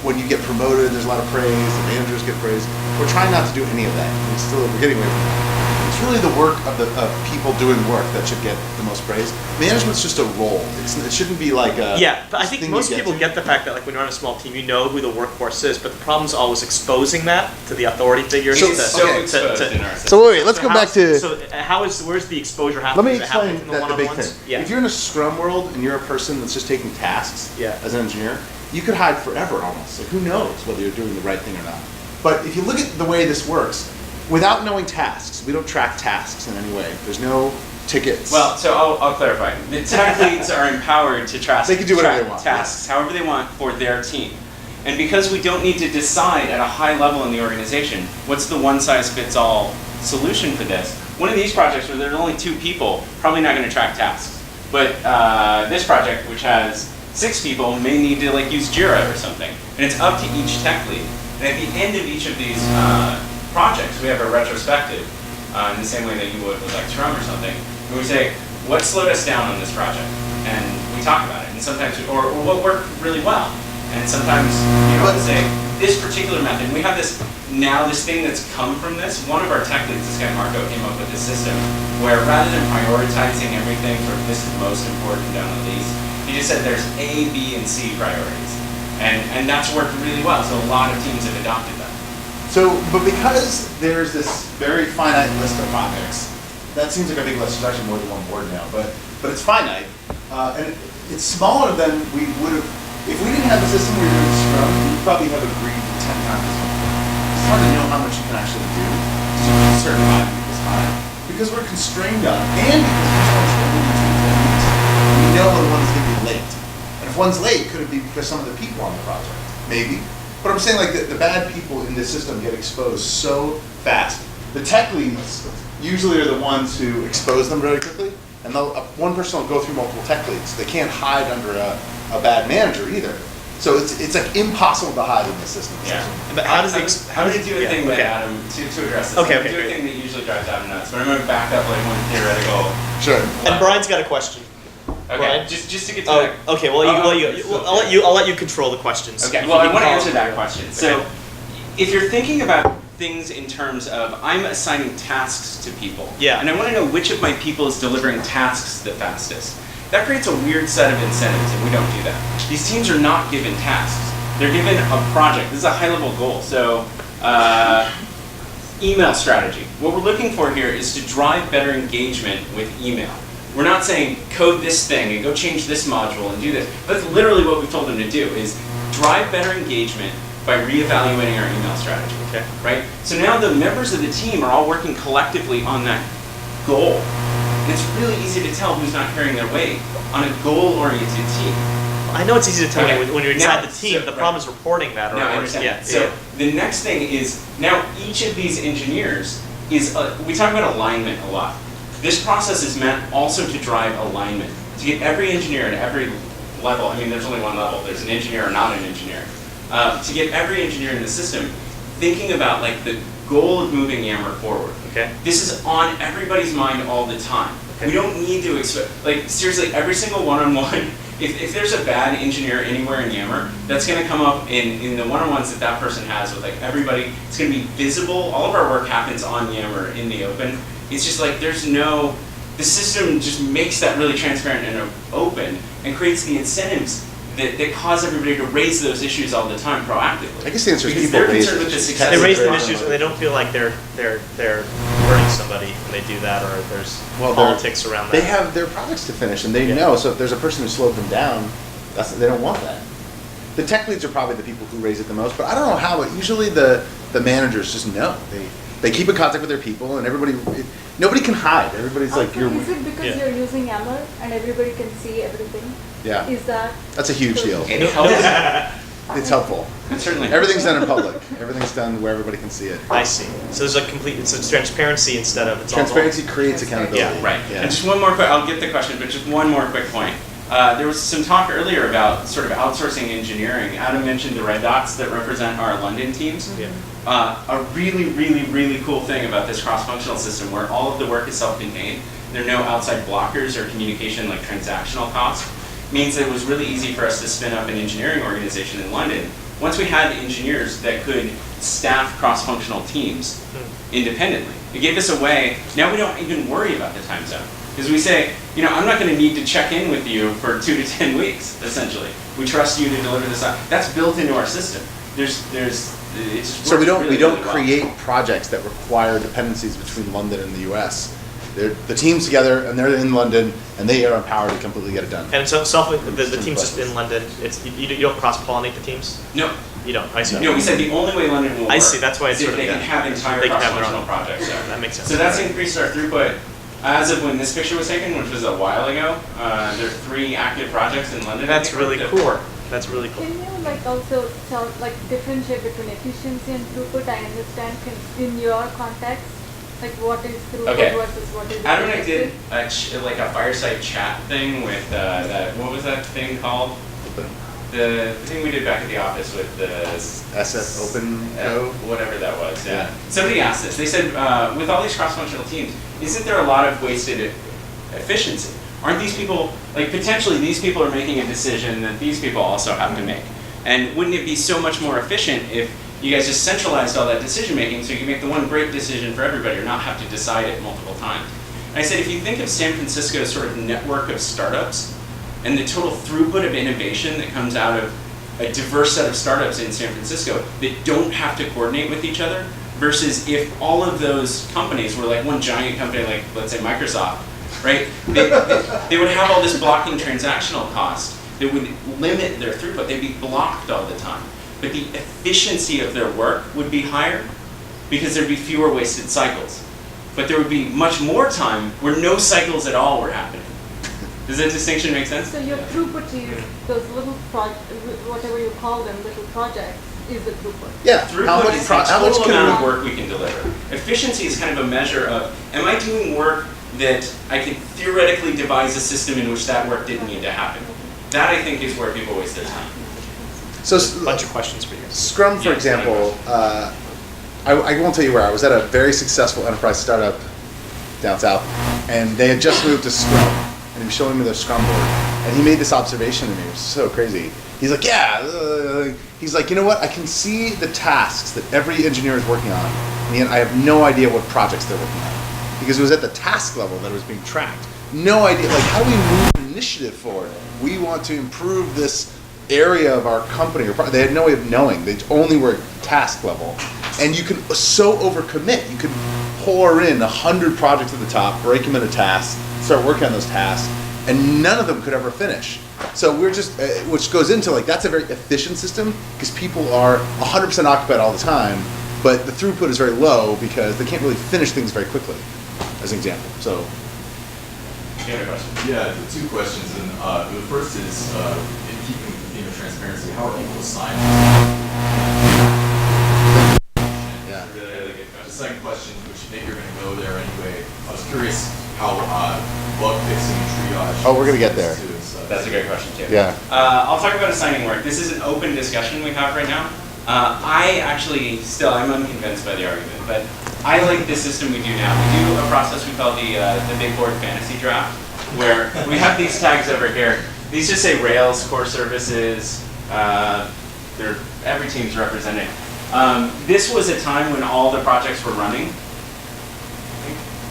when you get promoted, there's a lot of praise, the managers get praise. We're trying not to do any of that. We're getting away from that. It's really the work of people doing work that should get the most praise. Management's just a role. It shouldn't be like a Yeah, but I think thing most you people to. get the fact that like when you're on a small team, you know who the workforce is, but the problem's always exposing that to the authority figures. So- It's to- so okay. exposed to- in our system. So wait, let's so go how- back to. So where's the exposure Let happening? me Is it happening explain in the the big one-on-ones? thing. Yeah. If you're in a Scrum world and you're a person that's just taking tasks Yeah. as an engineer, you could hide forever almost. Like who knows whether you're doing the right thing or not. But if you look at the way this works, without knowing tasks, we don't track tasks in any way. There's no tickets. Well, so I'll clarify. The tech leads are empowered to They can do whatever track they want, tasks however they want for their team. And because we don't need to decide at a high level in the organization what's the one-size-fits-all solution for this, one of these projects where there are only 2 people, probably not going to track tasks. But this project, which has 6 people, may need to like use Jira or something. And it's up to each tech lead. And at the end of each of these projects, we have a retrospective in the same way that you would with like Scrum or something. And we say, what slowed us down on this project? And we talk about it. And sometimes, or what worked really well. And sometimes, we'll say, this particular method, and we have this thing that's come from this. One of our tech leads, this guy Marco, came up with this system where rather than prioritizing everything for this is most important down the least, he just said there's A, B, and C priorities. And that's worked really well. So a lot of teams have adopted that. So, but because there's this very finite list of projects, that seems like a big list. There's actually more than one board now, but it's finite, and it's smaller than we would have. If we didn't have the system we were doing Scrum, we'd probably have agreed to 10 times as much. It's hard to know how much you can actually do to survive people's time because we're constrained on it, and because we know when one's going to be late. And if one's late, could it be because some of the people on the project? Maybe. But I'm saying like the bad people in this system get exposed so fast. The tech leads usually are the ones who expose them very quickly, and one person will go through multiple tech leads. They can't hide under a bad manager either. So it's like impossible to hide in this system. Yeah. But how does I'm going to do a thing that okay. Adam, to address this, Okay, I'm going to do a thing that usually drives Adam nuts, but I'm going to back up like one theoretical. Sure. And Brian's got a question. Okay, Brian? just to get to Oh, that. okay. Well, I'll let you control the questions. Okay, You well, can I want to call- answer that question. So, if you're thinking about things in terms of I'm assigning tasks to people, Yeah. and I want to know which of my people is delivering tasks the fastest, that creates a weird set of incentives, and we don't do that. These teams are not given tasks. They're given a project. This is a high-level goal. So, email strategy. What we're looking for here is to drive better engagement with email. We're not saying code this thing and go change this module and do this. That's literally what we've told them to do, is drive better engagement by reevaluating our email strategy. Okay. Right? So now the members of the team are all working collectively on that goal. And it's really easy to tell who's not carrying their weight on a goal-oriented team. I know it's easy to tell Okay. when you're inside Now- the team. so- The problem is reporting that. No, I understand. Yeah. So yeah. the next thing is, now each of these engineers is, we talk about alignment a lot. This process is meant also to drive alignment, to get every engineer at every level. I mean, there's only one level. There's an engineer or not an engineer. To get every engineer in the system thinking about like the goal of moving Yammer forward. Okay. This is on everybody's mind all the time. Okay. We don't need to expect, like seriously, every single one-on-one, if there's a bad engineer anywhere in Yammer, that's gonna come up in the one-on-ones that person has with like everybody. It's gonna be visible. All of our work happens on Yammer in the open. It's just like the system just makes that really transparent and open and creates the incentives that cause everybody to raise those issues all the time proactively. I guess the answer is Because people they're raise concerned with the issues. success They of raise their them Very issues common. and they don't feel like they're hurting somebody when they do that, or there's Well, politics around that. They have their projects to finish, and they know. So if there's a person who slowed them down, they don't want that. The tech leads are probably the people who raise it the most, but I don't know how. But usually the managers just know. They keep in contact with their people, and nobody can hide. Everybody's like, Also, you're. is it because Yeah. you're using Yammer and everybody can see everything? Yeah, Is that that's a huge deal. It helps. it's helpful. It certainly Everything's done in public. Everything's done where everybody can see it. I see. So there's a complete, it's transparency instead of it's all. Transparency creates accountability. Yeah, Right. Yeah. And just one more quick, I'll get the question, but just one more quick point. There was some talk earlier about sort of outsourcing engineering. Adam mentioned the red dots that represent our London teams. Yeah. A really, really, really cool thing about this cross-functional system where all of the work is self-contained, there are no outside blockers or communication like transactional costs, means that it was really easy for us to spin up an engineering organization in London. Once we had engineers that could staff cross-functional teams independently, it gave us a way, now we don't even worry about the time zone. Because we say, you know, I'm not going to need to check in with you for 2 to 10 weeks, essentially. We trust you to deliver this out. That's built into our system. It just So we don't works we really, don't really well. create projects that require dependencies between London and the US. They're the team's together and they're in London and they are empowered to completely get it done. And so the team's just in London. It's you don't cross-pollinate the teams. No. You don't. I see. No, we said the only way London will work I see, that's why it's is if sort of, they can yeah. have entire They can have their cross-functional own. projects there. That makes sense. So that's increased our throughput. As of when this picture was taken, which was a while ago, there are 3 active projects in London. That's really cool. That's really cool. Can you like also tell, like differentiate between efficiency and throughput? I understand in your context, like what is throughput Okay. versus what is Adam and I did efficiency? like a fireside chat thing with that. What was that thing called? The thing we did back at the office with the SF Open Go? whatever that was. Yeah. Somebody asked this. They said, with all these cross-functional teams, isn't there a lot of wasted efficiency? Aren't these people, like potentially these people are making a decision that these people also have to make? And wouldn't it be so much more efficient if you guys just centralized all that decision making so you make the one great decision for everybody or not have to decide it multiple times? And I said, if you think of San Francisco's sort of network of startups and the total throughput of innovation that comes out of a diverse set of startups in San Francisco that don't have to coordinate with each other, versus if all of those companies were like one giant company, like let's say Microsoft, right? They would have all this blocking transactional cost that would limit their throughput. They'd be blocked all the time. But the efficiency of their work would be higher because there'd be fewer wasted cycles. But there would be much more time where no cycles at all were happening. Does that distinction make sense? So your throughput is those little whatever you call them, little projects, is the throughput. Yeah. Throughput is the how much total can amount we of work we can deliver. Efficiency is kind of a measure of, am I doing work that I could theoretically devise a system in which that work didn't need to happen? That, I think, is where people waste their time. So A bunch of questions for you. Scrum, for Yeah, example, I won't tell you where. I was at a very successful enterprise startup down south, and they had just moved to Scrum, and he was showing me their Scrum board, and he made this observation to me, which was so crazy. He's like, he's like, you know what? I can see the tasks that every engineer is working on, and yet I have no idea what projects they're working on, because it was at the task level that it was being tracked. No idea, like, how do we move an initiative forward? We want to improve this area of our company, or they had no way of knowing. They only were at task level, and you can so overcommit. You could pour in 100 projects at the top, break them into tasks, start working on those tasks, and none of them could ever finish. So we're just, which goes into like, that's a very efficient system because people are 100% occupied all the time, but the throughput is very low because they can't really finish things very quickly, as an example. So. You had a question? Yeah, 2 questions. And the first is, in keeping with the theme of transparency, how are people assigned? Yeah. Really good The question. second question, which maybe you're going to go there anyway, I was curious how bug fixing and triage. Oh, we're gonna get there. That's a great question, too. Yeah. I'll talk about assigning work. This is an open discussion we have right now. I actually I'm unconvinced by the argument, but I like the system we do now. We do a process we call the big board fantasy draft, where we have these tags over here. These just say Rails, core services, every team's represented. This was a time when all the projects were running.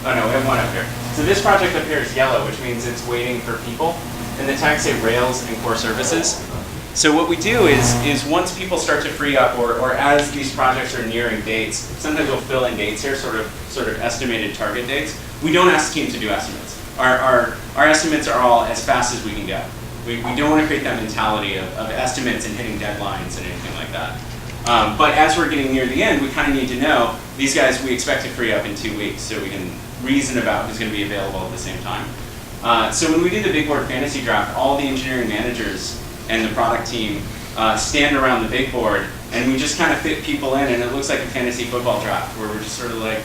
Oh no, we have one up here. So this project up here is yellow, which means it's waiting for people. And the tags say Rails and core services. So what we do is once people start to free up, or as these projects are nearing dates, sometimes we'll fill in dates here, sort of estimated target dates. We don't ask teams to do estimates. Our estimates are all as fast as we can go. We don't want to create that mentality of estimates and hitting deadlines and anything like that. But as we're getting near the end, we kind of need to know, these guys we expect to free up in 2 weeks, so we can reason about who's going to be available at the same time. So when we do the big board fantasy draft, all the engineering managers and the product team stand around the big board, and we just kind of fit people in, and it looks like a fantasy football draft where we're just sort of like,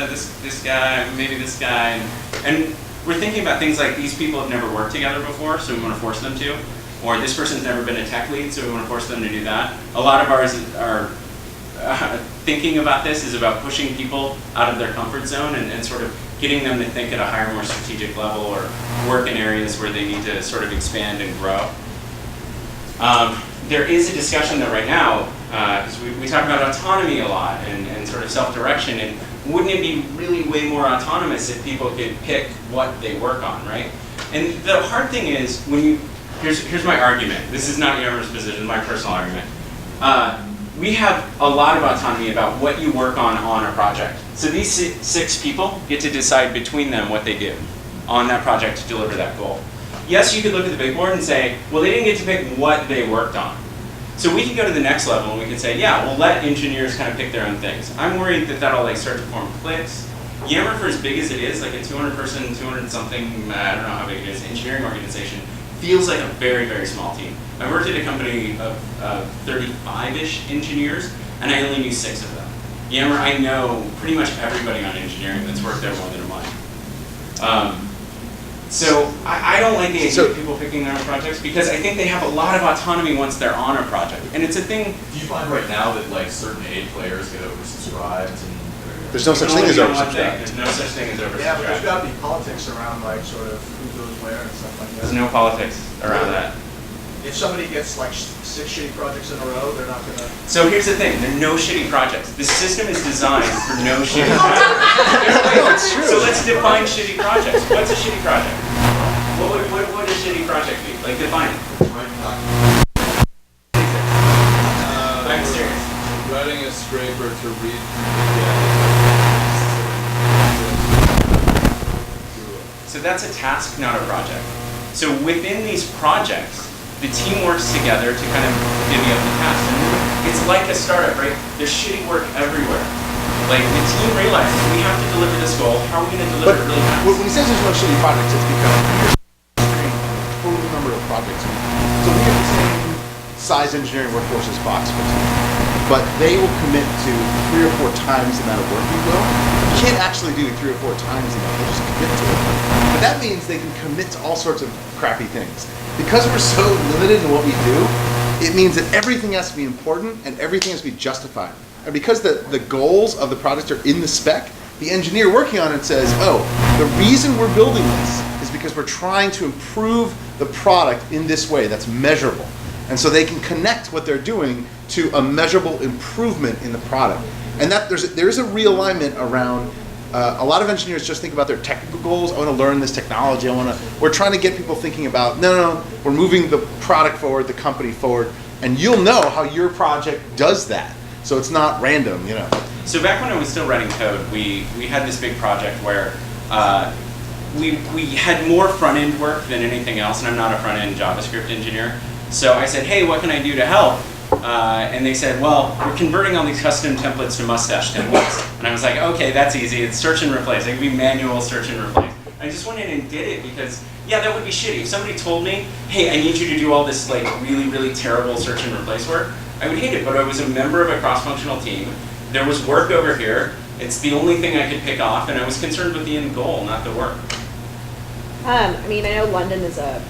this guy, maybe this guy, and we're thinking about things like these people have never worked together before, so we want to force them to, or this person's never been a tech lead, so we want to force them to do that. A lot of ours are thinking about this is about pushing people out of their comfort zone and sort of getting them to think at a higher, more strategic level or work in areas where they need to sort of expand and grow. There is a discussion though right now, because we talk about autonomy a lot and sort of self-direction, and wouldn't it be really way more autonomous if people could pick what they work on, right? And the hard thing is, here's my argument. This is not Yammers' position, my personal argument. We have a lot of autonomy about what you work on a project. So these 6 people get to decide between them what they do on that project to deliver that goal. Yes, you could look at the big board and say, well, they didn't get to pick what they worked on. So we can go to the next level and we can say, yeah, we'll let engineers kind of pick their own things. I'm worried that that'll like start to form cliques. Yammer, for as big as it is, like a 200-person, 200-something, I don't know how big it is, engineering organization, feels like a very, very small team. I worked at a company of 35-ish engineers, and I only knew 6 of them. Yammer, I know pretty much everybody on engineering that's worked there more than a month. So I don't like the idea of people picking their own projects because I think they have a lot of autonomy once they're on a project. And it's a thing. Do you find right now that like certain A players get oversubscribed? There's no such thing as oversubscribed. There's no such thing as oversubscribed. Yeah, but there's got to be politics around like sort of who goes where and stuff like that. There's no politics around that. If somebody gets like 6 shitty projects in a row, they're not gonna. So here's the thing: there are no shitty projects. The system is designed for no shitty projects. No, it's true. So let's define shitty projects. What's a shitty project? What would a shitty project be? Like define it. I'm serious. Writing a scraper to read. So that's a task, not a project. So within these projects, the team works together to kind of divvy up the task. And it's like a startup, right? There's shitty work everywhere. Like the team realizes we have to deliver this goal. How are we going to deliver it really fast? When he says there's no shitty projects, it's because total number of projects. So we have the same size engineering workforce as Box, for example, but they will commit to 3 or 4 times the amount of work you will. You can't actually do 3 or 4 times the amount. They just commit to it. But that means they can commit to all sorts of crappy things. Because we're so limited in what we do, it means that everything has to be important and everything has to be justified. And because the goals of the project are in the spec, the engineer working on it says, oh, the reason we're building this is because we're trying to improve the product in this way that's measurable. And so they can connect what they're doing to a measurable improvement in the product. And that there's a realignment around, a lot of engineers just think about their technical goals. I want to learn this technology. We're trying to get people thinking about, no, we're moving the product forward, the company forward, and you'll know how your project does that. So it's not random, you know. So back when I was still writing code, we had this big project where we had more front-end work than anything else, and I'm not a front-end JavaScript engineer. So I said, hey, what can I do to help? And they said, well, we're converting all these custom templates to mustache templates. And I was like, okay, that's easy. It's search and replace. It can be manual search and replace. I just went in and did it because, yeah, that would be shitty. If somebody told me, hey, I need you to do all this like really, really terrible search and replace work, I would hate it. But I was a member of a cross-functional team. There was work over here. It's the only thing I could pick off, and I was concerned with the end goal, not the work. I mean, I know London is a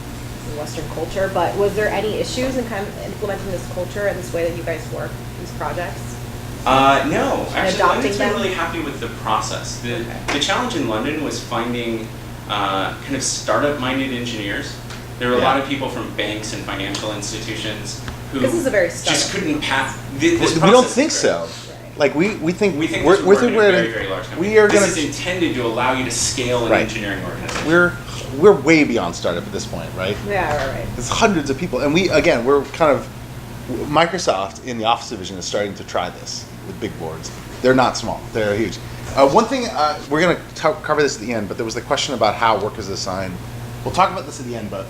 Western culture, but was there any issues in kind of implementing this culture and this way that you guys work these projects? No, actually, London's been them? really happy with the process. The challenge in London was finding kind of startup-minded engineers. There were a lot of people from banks and financial institutions who This is a very just startup. couldn't pass. This We don't process think is so. Like we think We think we're this would work in a we're- very, very large company. we are This gonna is intended to allow you to scale an Right. engineering organization. we're way beyond startup at this point, right? Yeah, right. There's hundreds of people, and we're kind of Microsoft in the Office division is starting to try this with big boards. They're not small; they're huge. One thing we're going to cover this at the end, but there was the question about how work is assigned. We'll talk about this at the end, but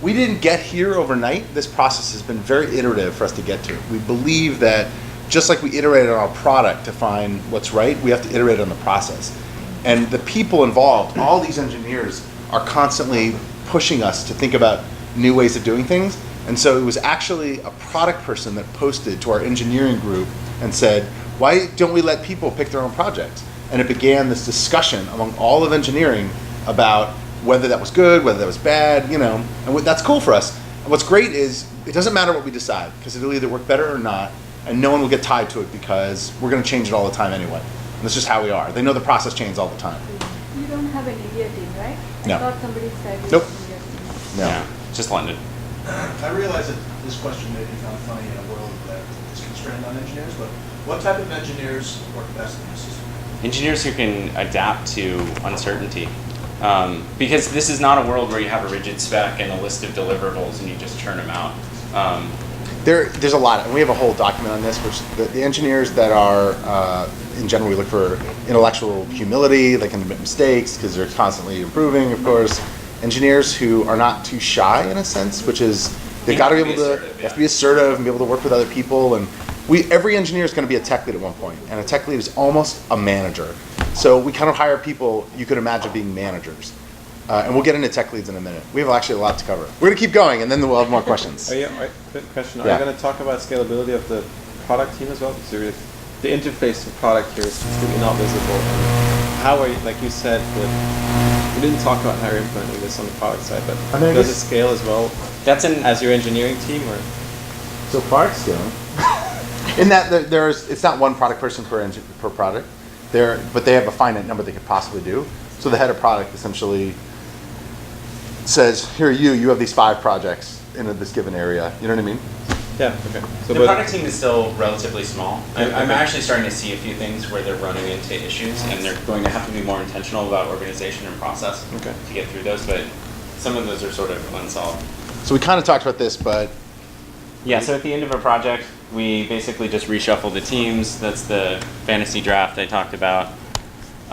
we didn't get here overnight. This process has been very iterative for us to get to. We believe that just like we iterated on our product to find what's right, we have to iterate on the process. And the people involved, all these engineers, are constantly pushing us to think about new ways of doing things. And so it was actually a product person that posted to our engineering group and said, why don't we let people pick their own projects? And it began this discussion among all of engineering about whether that was good, whether that was bad, and that's cool for us. And what's great is it doesn't matter what we decide, because it'll either work better or not, and no one will get tied to it because we're going to change it all the time anyway. And that's just how we are. They know the process changes all the time. You don't have an India team, right? No. I thought somebody said you Nope. have an India team. No. Yeah, just London. I realize that this question may be kind of funny in a world that is constrained on engineers, but what type of engineers work best in this system? Engineers who can adapt to uncertainty. Because this is not a world where you have a rigid spec and a list of deliverables and you just churn them out. There's a lot, and we have a whole document on this, which the engineers that are, in general, we look for intellectual humility. They can admit mistakes because they're constantly improving, of course. Engineers who are not too shy, in a sense, which is they've got to be able to, they have to be assertive and be able to work with other people. And every engineer is going to be a tech lead at one point, and a tech lead is almost a manager. So we kind of hire people you could imagine being managers. And we'll get into tech leads in a minute. We have actually a lot to cover. We're going to keep going, and then we'll have more questions. Quick question. Are Yeah. you going to talk about scalability of the product team as well? So the interface to product here is completely not visible. And how are you, like you said, we didn't talk about how you're implementing this on the product side, but does it scale as well as your engineering team? Or? So product scaling. In that it's not one product person per product, but they have a finite number they could possibly do. So the head of product essentially says, here you have these 5 projects in this given area. You know what I mean? Yeah, okay. So The product team is still relatively small. I'm Okay. actually starting to see a few things where they're running into issues and they're going to have to be more intentional about organization and process to get through those, but some of those are sort of unsolved. So we kind of talked about this, but Yeah, so at the end of a project, we basically just reshuffle the teams. That's the fantasy draft I talked about.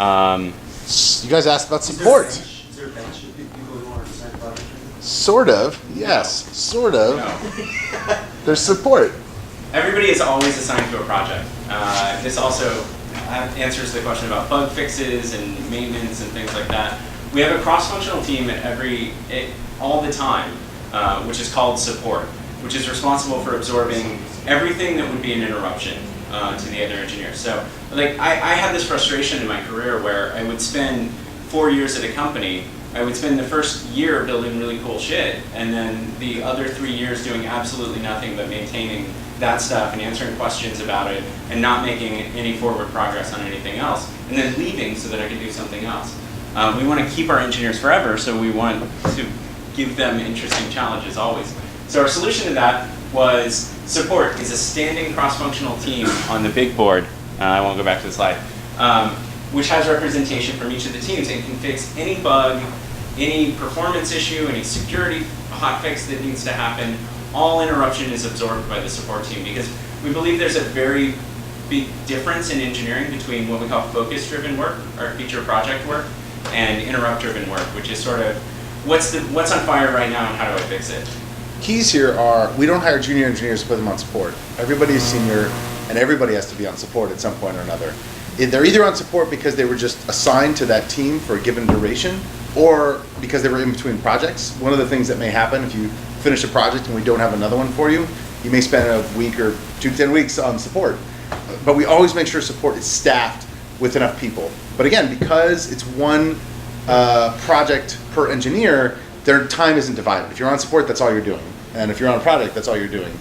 you guys asked about support. Is there a bench of people who want to design projects? Sort of, yes, sort of. There's support. Everybody is always assigned to a project. This also answers the question about bug fixes and maintenance and things like that. We have a cross-functional team all the time, which is called support, which is responsible for absorbing everything that would be an interruption to the other engineers. So, like, I had this frustration in my career where I would spend 4 years at a company. I would spend the first year building really cool shit, and then the other 3 years doing absolutely nothing but maintaining that stuff and answering questions about it and not making any forward progress on anything else, and then leaving so that I could do something else. We want to keep our engineers forever, so we want to give them interesting challenges always. So our solution to that was support is a standing cross-functional team on the big board. I won't go back to the slide. Which has representation from each of the teams and can fix any bug, any performance issue, any security hotfix that needs to happen. All interruption is absorbed by the support team because we believe there's a very big difference in engineering between what we call focus-driven work, or feature project work, and interrupt-driven work, which is sort of what's on fire right now and how do I fix it? Keys here are, we don't hire junior engineers to put them on support. Everybody is senior, and everybody has to be on support at some point or another. They're either on support because they were just assigned to that team for a given duration, or because they were in between projects. One of the things that may happen if you finish a project and we don't have another one for you, you may spend a week or 2 to 10 weeks on support. But we always make sure support is staffed with enough people. But again, because it's one project per engineer, their time isn't divided. If you're on support, that's all you're doing. And if you're on a project, that's all you're doing.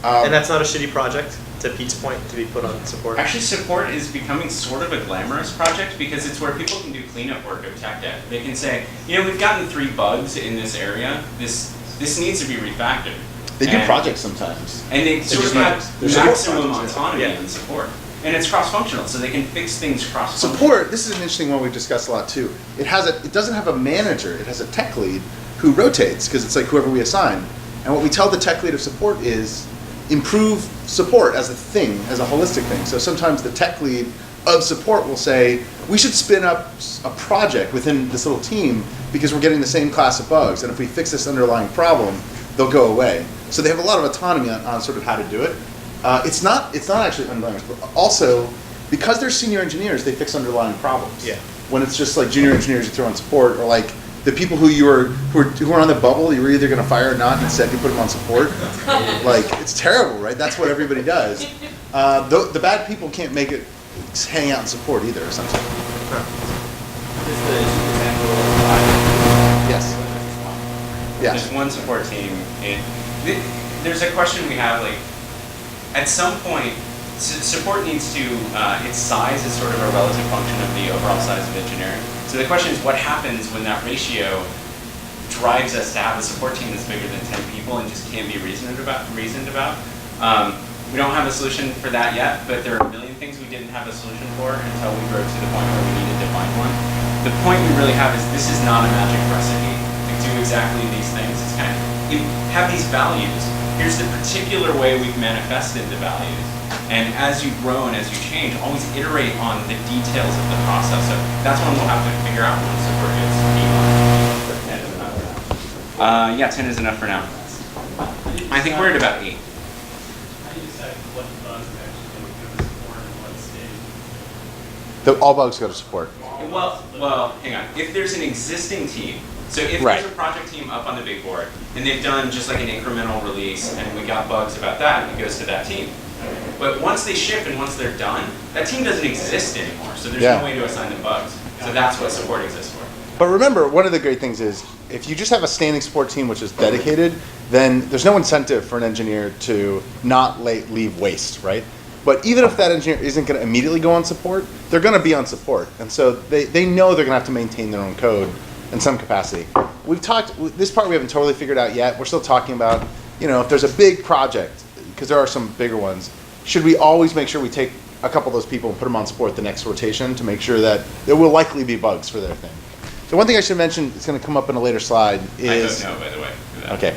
And that's not a shitty project, to Pete's point, to be put on support. Actually, support is becoming sort of a glamorous project because it's where people can do cleanup work of tech debt. They can say, we've gotten 3 bugs in this area. This needs to be refactored. They do projects sometimes. And they sort of have maximum autonomy in support. And it's cross-functional, so they can fix things cross-functional. Support, this is an interesting one we've discussed a lot too. It doesn't have a manager, it has a tech lead who rotates, because it's like whoever we assign. And what we tell the tech lead of support is improve support as a thing, as a holistic thing. So sometimes the tech lead of support will say, we should spin up a project within this little team because we're getting the same class of bugs, and if we fix this underlying problem, they'll go away. So they have a lot of autonomy on sort of how to do it. It's not actually unglamorous, but also, because they're senior engineers, they fix underlying problems. Yeah. When it's just like junior engineers you throw on support, or like the people who are on the bubble, you were either going to fire or not, and instead you put them on support. Like, it's terrible, right? That's what everybody does. The bad people can't make it hang out in support either, essentially. Yes. Yes. There's one support team. There's a question we have, like, at some point, support needs to, its size is sort of a relative function of the overall size of engineering. So the question is, what happens when that ratio drives us to have a support team that's bigger than 10 people and just can't be reasoned about? We don't have a solution for that yet, but there are a million things we didn't have a solution for until we grew to the point where we needed to find one. The point we really have is this is not a magic recipe to do exactly these things. It's kind of, you have these values. Here's the particular way we've manifested the values. And as you grow and as you change, always iterate on the details of the process. So that's when we'll have to figure out when support gets deep. 10 is enough for now. Yeah, 10 is enough for now. I think we're at about 8. All bugs go to support. Well, hang on. If there's an existing team, so if Right. there's a project team up on the big board, and they've done just like an incremental release, and we got bugs about that, it goes to that team. But once they ship and once they're done, that team doesn't exist anymore, so there's Yeah. no way to assign them bugs. So that's what support exists for. But remember, one of the great things is if you just have a standing support team which is dedicated, then there's no incentive for an engineer to not leave waste, right? But even if that engineer isn't going to immediately go on support, they're going to be on support. And so they know they're going to have to maintain their own code in some capacity. We've talked, this part we haven't totally figured out yet. We're still talking about, if there's a big project, because there are some bigger ones, should we always make sure we take a couple of those people and put them on support the next rotation to make sure that there will likely be bugs for their thing? So one thing I should mention, it's going to come up in a later slide, is... I don't know, by the way. Okay,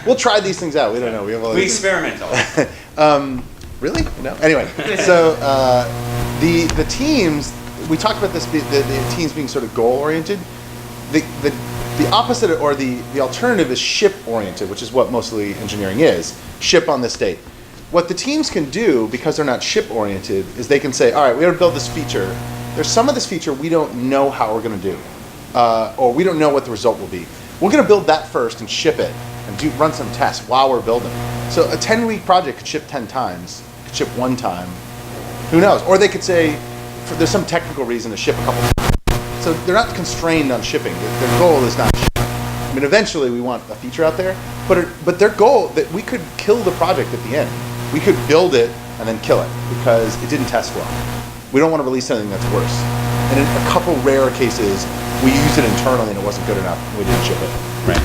we'll try these things out. We don't know. We experiment all. Really? No. Anyway, so the teams, we talked about this, the teams being sort of goal oriented. The opposite, or the alternative, is ship oriented, which is what mostly engineering is. Ship on this date. What the teams can do, because they're not ship oriented, is they can say, all right, we got to build this feature. There's some of this feature we don't know how we're going to do, or we don't know what the result will be. We're going to build that first and ship it and run some tests while we're building. So a 10-week project could ship 10 times, could ship one time. Who knows? Or they could say, there's some technical reason to ship a couple times. So they're not constrained on shipping. Their goal is not shipping. I mean, eventually we want a feature out there, but their goal, that we could kill the project at the end. We could build it and then kill it because it didn't test well. We don't want to release anything that's worse. And in a couple rare cases, we used it internally and it wasn't good enough. We didn't ship it. Right.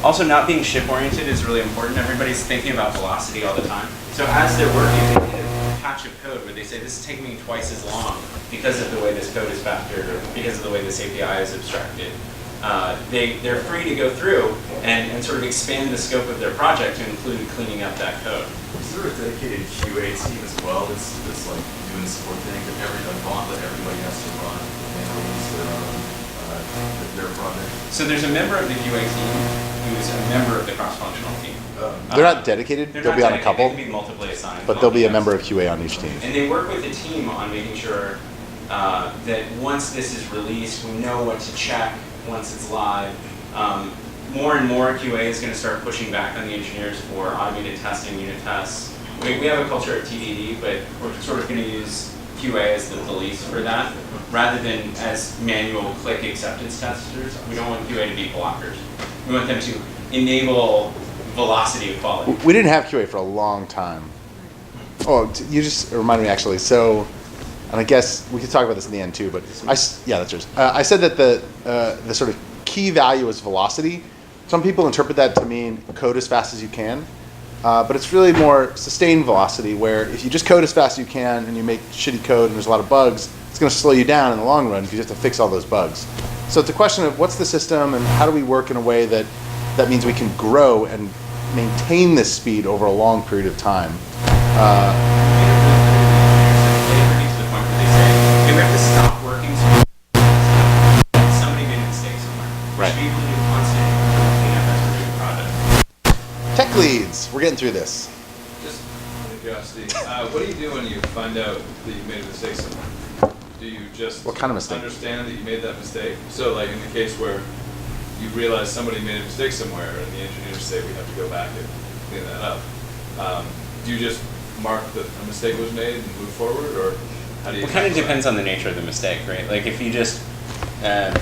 Also, not being ship-oriented is really important. Everybody's thinking about velocity all the time. So as they're working, they hit a patch of code where they say, this is taking me twice as long because of the way this code is factored or because of the way this API is abstracted. They're free to go through and sort of expand the scope of their project to include cleaning up that code. Is there a dedicated QA team as well that's like doing the support thing that everybody has to run and release their project? So there's a member of the QA team who's a member of the cross-functional team. They're not dedicated. They'll be on a couple. They can be multiply assigned. But there'll be a member of QA on each team. And they work with the team on making sure that once this is released, we know what to check once it's live. More and more QA is going to start pushing back on the engineers for automated testing, unit tests. We have a culture of TDD, but we're sort of going to use QA as the police for that, rather than as manual click acceptance testers. We don't want QA to be blockers. We want them to enable velocity of quality. We didn't have QA for a long time. Oh, you just reminded me actually. So, and I guess we could talk about this in the end too. But yeah, that's yours. I said that the sort of key value is velocity. Some people interpret that to mean code as fast as you can. But it's really more sustained velocity, where if you just code as fast as you can and you make shitty code and there's a lot of bugs, it's going to slow you down in the long run because you have to fix all those bugs. So it's a question of what's the system and how do we work in a way that means we can grow and maintain this speed over a long period of time. We have to stop working so somebody made a mistake somewhere. Right. We should be able to do constant cleanup as we're doing projects. Tech leads, we're getting through this. Just out of curiosity, what do you do when you find out that you've made a mistake somewhere? Do you just What kind of mistake? understand that you made that mistake? So like in the case where you realize somebody made a mistake somewhere, and the engineers say we have to go back and clean that up. Do you just mark that a mistake was made and move forward, or how do you? It kind of depends on the nature of the mistake, right? Like if you just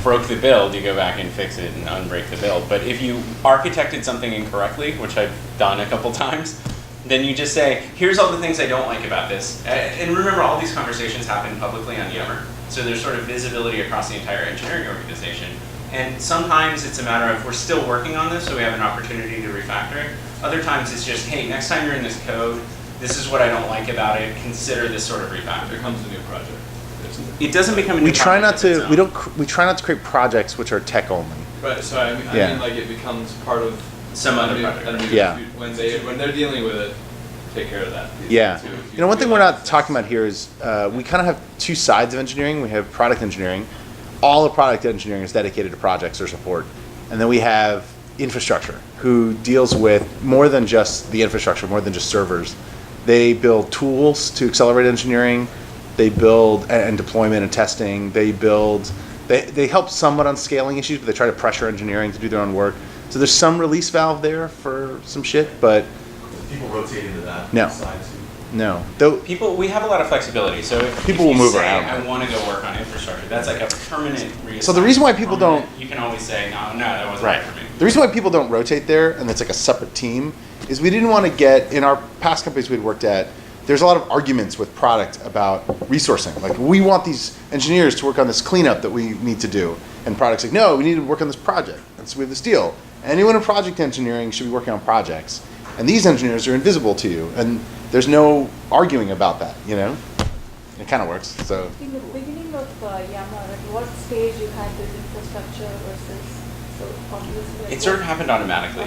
broke the build, you go back and fix it and unbreak the build. But if you architected something incorrectly, which I've done a couple times, then you just say, here's all the things I don't like about this. And remember, all these conversations happen publicly on Yammer. So there's sort of visibility across the entire engineering organization. And sometimes it's a matter of we're still working on this, so we have an opportunity to refactor it. Other times it's just, hey, next time you're in this code, this is what I don't like about it. Consider this sort of refactor. It becomes a new project. It doesn't become a new We try not project of its to. own. We try not to create projects which are tech only. Right. So I Yeah. mean, like it becomes part of Some other a new- project. a new- Yeah. When they're dealing with it, take care of that. Yeah. Too. You know, one thing we're not talking about here is we kind of have two sides of engineering. We have product engineering. All of product engineering is dedicated to projects or support. And then we have infrastructure, who deals with more than just the infrastructure, more than just servers. They build tools to accelerate engineering. They build and deployment and testing. They help somewhat on scaling issues, but they try to pressure engineering to do their own work. So there's some release valve there for some shit, but People rotate into that No. side too. no. Though We have a lot of flexibility. So if People you will move say, around. I want to go work on infrastructure, that's like a permanent reassignment. So the reason why people Permanent. don't- You can always say, no, that wasn't Right. right for me. The reason why people don't rotate there, and it's like a separate team, is we didn't want to get, in our past companies we'd worked at, there's a lot of arguments with product about resourcing. Like, we want these engineers to work on this cleanup that we need to do. And product's like, no, we need to work on this project. And so we have this deal. Anyone in project engineering should be working on projects. And these engineers are invisible to you. And there's no arguing about that, you know? It kind of works, so. In the beginning of Yammer, at what stage you had this infrastructure versus so obviously? It sort of happened automatically.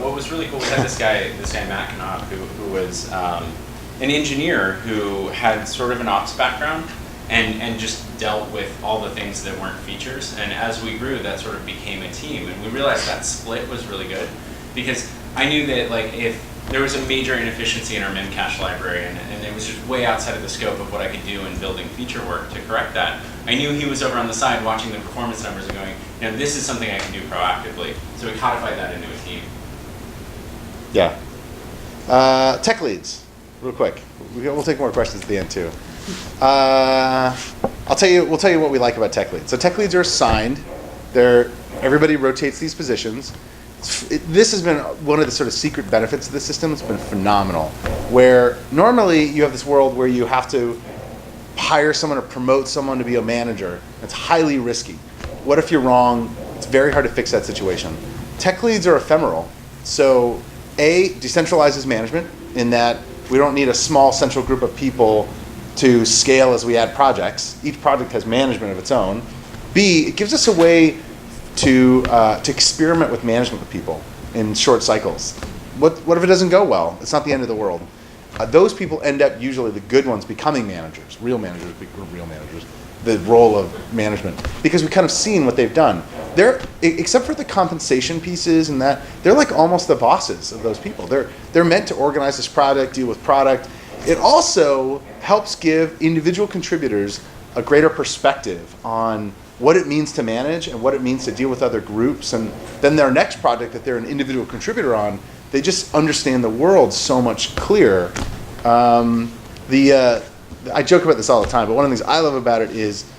What was really cool, we had this guy Matt Knopp, who was an engineer who had sort of an ops background and just dealt with all the things that weren't features. And as we grew, that sort of became a team. And we realized that split was really good because I knew that like if there was a major inefficiency in our memcache library and it was just way outside of the scope of what I could do in building feature work to correct that, I knew he was over on the side watching the performance numbers and going, this is something I can do proactively. So we codified that into a team. Yeah. Tech leads, real quick. We'll take more questions at the end too. We'll tell you what we like about tech leads. So tech leads are assigned. Everybody rotates these positions. This has been one of the sort of secret benefits of the system. It's been phenomenal. Where normally you have this world where you have to hire someone or promote someone to be a manager. It's highly risky. What if you're wrong? It's very hard to fix that situation. Tech leads are ephemeral. So A, decentralizes management in that we don't need a small central group of people to scale as we add projects. Each project has management of its own. B, it gives us a way to experiment with management with people in short cycles. What if it doesn't go well? It's not the end of the world. Those people end up usually the good ones becoming managers, real managers, the role of management, because we've kind of seen what they've done. Except for the compensation pieces and that, they're like almost the bosses of those people. They're meant to organize this product, deal with product. It also helps give individual contributors a greater perspective on what it means to manage and what it means to deal with other groups. And then their next project that they're an individual contributor on, they just understand the world so much clearer. I joke about this all the time, but one of the things I love about it is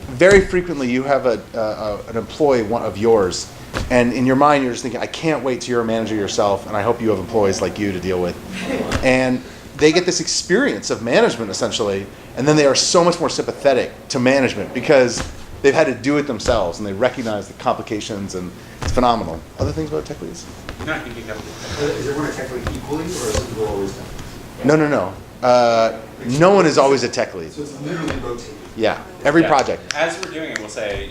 very frequently you have an employee of yours, and in your mind you're just thinking, I can't wait till you're a manager yourself, and I hope you have employees like you to deal with. And they get this experience of management essentially, and then they are so much more sympathetic to management because they've had to do it themselves and they recognize the complications, and it's phenomenal. Other things about tech leads? No, I think you got it. Is everyone a tech lead equally, or is it always tech leads? No. No one is always a tech lead. So it's literally rotating. Yeah, every project. As we're doing it, we'll say,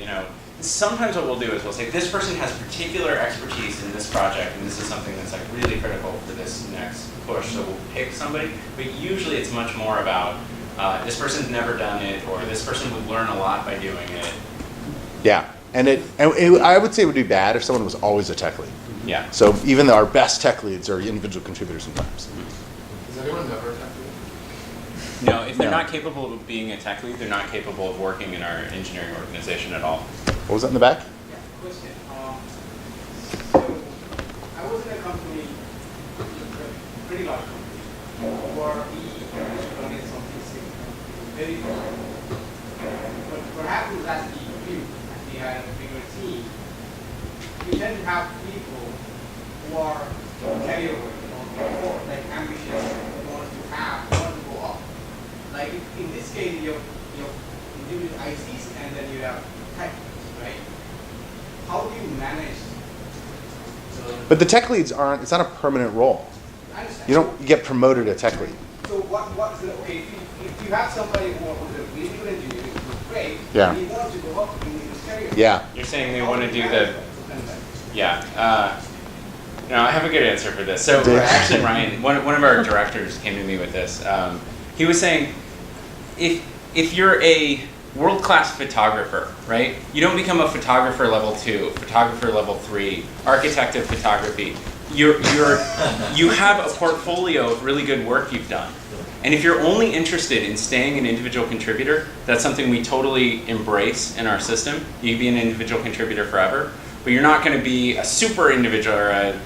sometimes what we'll do is we'll say, this person has particular expertise in this project, and this is something that's like really critical for this next push, so we'll pick somebody. But usually it's much more about, this person's never done it, or this person would learn a lot by doing it. Yeah, and I would say it would be bad if someone was always a tech lead. Yeah. So even though our best tech leads are individual contributors sometimes. Is anyone never a tech lead? No, if they're not capable of being a tech lead, they're not capable of working in our engineering organization at all. What was that in the back? Yeah, question. I was in a company, a pretty large company, where we running something similar, very good. But perhaps as we grew, as we had a bigger team, we tend to have people who are career or like ambitious, want to go up. Like in this case, you have individual ICs and then you have tech, right? How do you manage? But the tech leads aren't, it's not a permanent role. I understand. You don't get promoted to tech lead. So okay, if you have somebody who's a really good engineer, who's great, Yeah. and he wants to go up in his career. Yeah. You're saying they want to do the, yeah. No, I have a good answer for this. So actually, Ryan, one of our directors came to me with this. He was saying, if you're a world-class photographer, right? You don't become a photographer level 2, photographer level 3, architect of photography. You have a portfolio of really good work you've done. And if you're only interested in staying an individual contributor, that's something we totally embrace in our system. You can be an individual contributor forever, but you're not going to be a super individual or a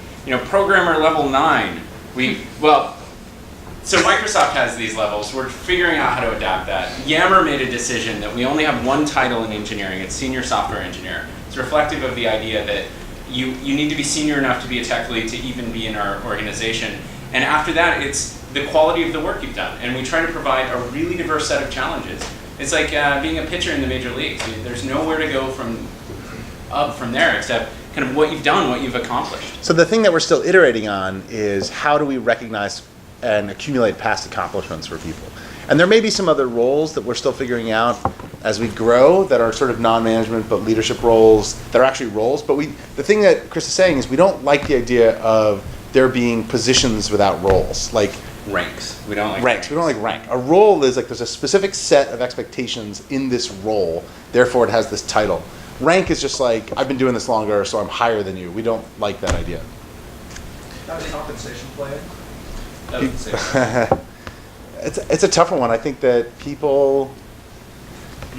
programmer level 9. So Microsoft has these levels. We're figuring out how to adapt that. Yammer made a decision that we only have one title in engineering. It's senior software engineer. It's reflective of the idea that you need to be senior enough to be a tech lead to even be in our organization. And after that, it's the quality of the work you've done. And we try to provide a really diverse set of challenges. It's like being a pitcher in the major leagues. There's nowhere to go from there except kind of what you've done, what you've accomplished. So the thing that we're still iterating on is how do we recognize and accumulate past accomplishments for people. And there may be some other roles that we're still figuring out as we grow that are sort of non-management but leadership roles that are actually roles. But the thing that Chris is saying is we don't like the idea of there being positions without roles. Like ranks. We don't like ranks. We don't like rank. A role is like there's a specific set of expectations in this role, therefore it has this title. Rank is just like, I've been doing this longer, so I'm higher than you. We don't like that idea. Not a compensation plan. It's a tougher one. I think that people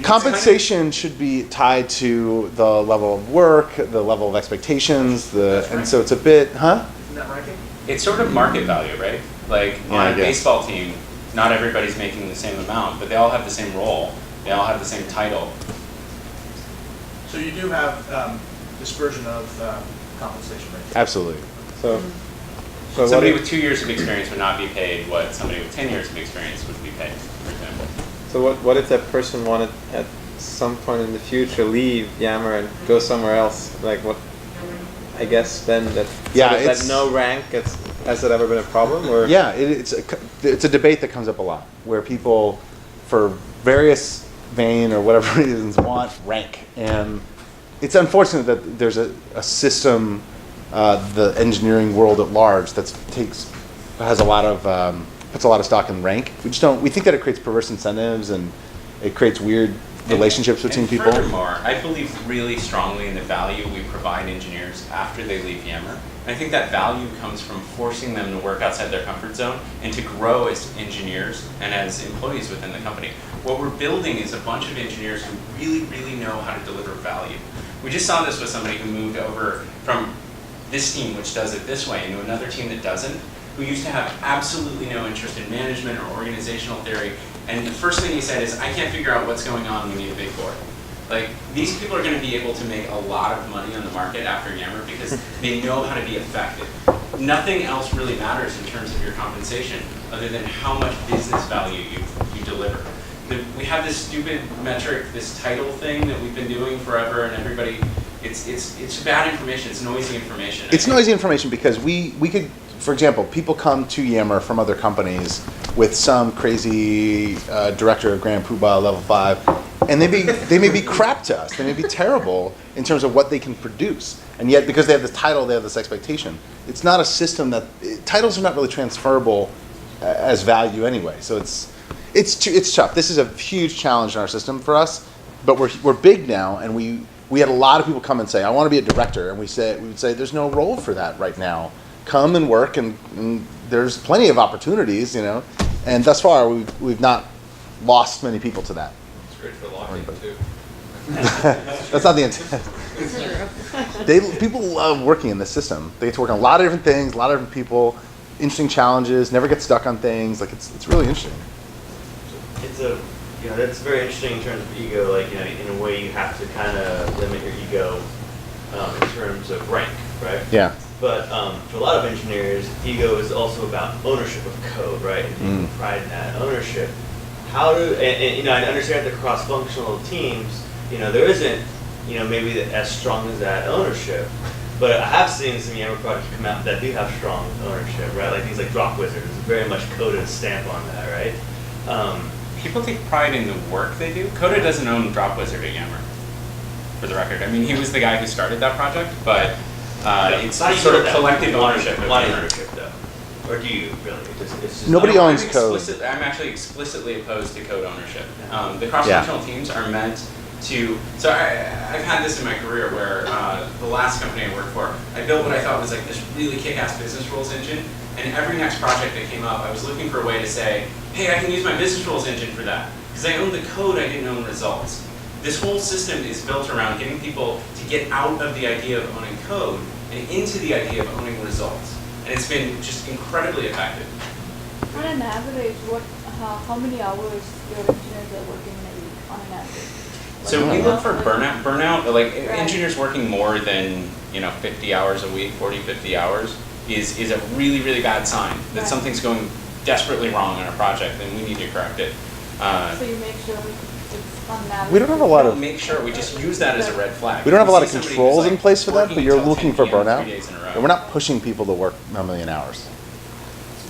compensation should be tied to the level of work, the level of expectations, and so it's a bit, Isn't that ranking? It's sort of market value, right? Like on a baseball team, not everybody's making the same amount, but they all have the same role. They all have the same title. So you do have dispersion of compensation rates. Absolutely. So somebody with 2 years of experience would not be paid what somebody with 10 years of experience would be paid, for example. So what if that person wanted at some point in the future leave Yammer and go somewhere else? Like what? I guess then that no rank has that ever been a problem? Or yeah, it's a debate that comes up a lot where people, for various vain or whatever reasons, want rank, and it's unfortunate that there's a system. The engineering world at large puts a lot of stock in rank. We think that it creates perverse incentives and it creates weird relationships between people. Furthermore, I believe really strongly in the value we provide engineers after they leave Yammer. And I think that value comes from forcing them to work outside their comfort zone and to grow as engineers and as employees within the company. What we're building is a bunch of engineers who really, really know how to deliver value. We just saw this with somebody who moved over from this team, which does it this way, into another team that doesn't, who used to have absolutely no interest in management or organizational theory. And the first thing he said is, I can't figure out what's going on, we need a big board. Like, these people are going to be able to make a lot of money on the market after Yammer because they know how to be effective. Nothing else really matters in terms of your compensation other than how much business value you deliver. We have this stupid metric, this title thing that we've been doing forever, and everybody, it's bad information, it's noisy information. It's noisy information because we could, for example, people come to Yammer from other companies with some crazy director of Grand Poobah level 5, and they may be crap to us. They may be terrible in terms of what they can produce, and yet because they have this title, they have this expectation. It's not a system titles are not really transferable as value anyway. So it's tough. This is a huge challenge in our system for us, but we're big now, and we had a lot of people come and say, I want to be a director, and we would say there's no role for that right now. Come and work, and there's plenty of opportunities, and thus far we've not lost many people to that. It's great for locking too. That's not the intent. People love working in this system. They get to work on a lot of different things, a lot of different people, interesting challenges, never get stuck on things. Like it's really interesting. It's that's very interesting in terms of ego. Like, in a way you have to kind of limit your ego in terms of rank, right? Yeah. But for a lot of engineers, ego is also about ownership of code, right? And taking pride in that ownership. How do and I understand the cross-functional teams. There isn't maybe as strong as that ownership. But I have seen some Yammer projects come out that do have strong ownership, right? Like things like Drop Wizard is very much Coda's stamp on that, right? People take pride in the work they do. Coda doesn't own Drop Wizard at Yammer, for the record. I mean, he was the guy who started that project, but it's sort of collective ownership. Ownership, though. Or do you really? It's just Nobody owns code. I'm actually explicitly opposed to code ownership. The cross-functional teams are meant to. So I've had this in my career where the last company I worked for, I built what I thought was like this really kick-ass business rules engine. And every next project that came up, I was looking for a way to say, hey, I can use my business rules engine for that. Because I own the code, I didn't own results. This whole system is built around getting people to get out of the idea of owning code and into the idea of owning results. And it's been just incredibly effective. On an average, how many hours your engineers are working in a week on an average? So we look for burnout. Burnout, like engineers working more than 50 hours a week, 40, 50 hours, is a really, really bad sign that something's going desperately wrong on a project, and we need to correct it. So you make sure it's on average. We don't have a lot of. Make sure we just use that as a red flag. We don't have a lot of controls in place for that, but you're looking for burnout. And we're not pushing people to work a million hours.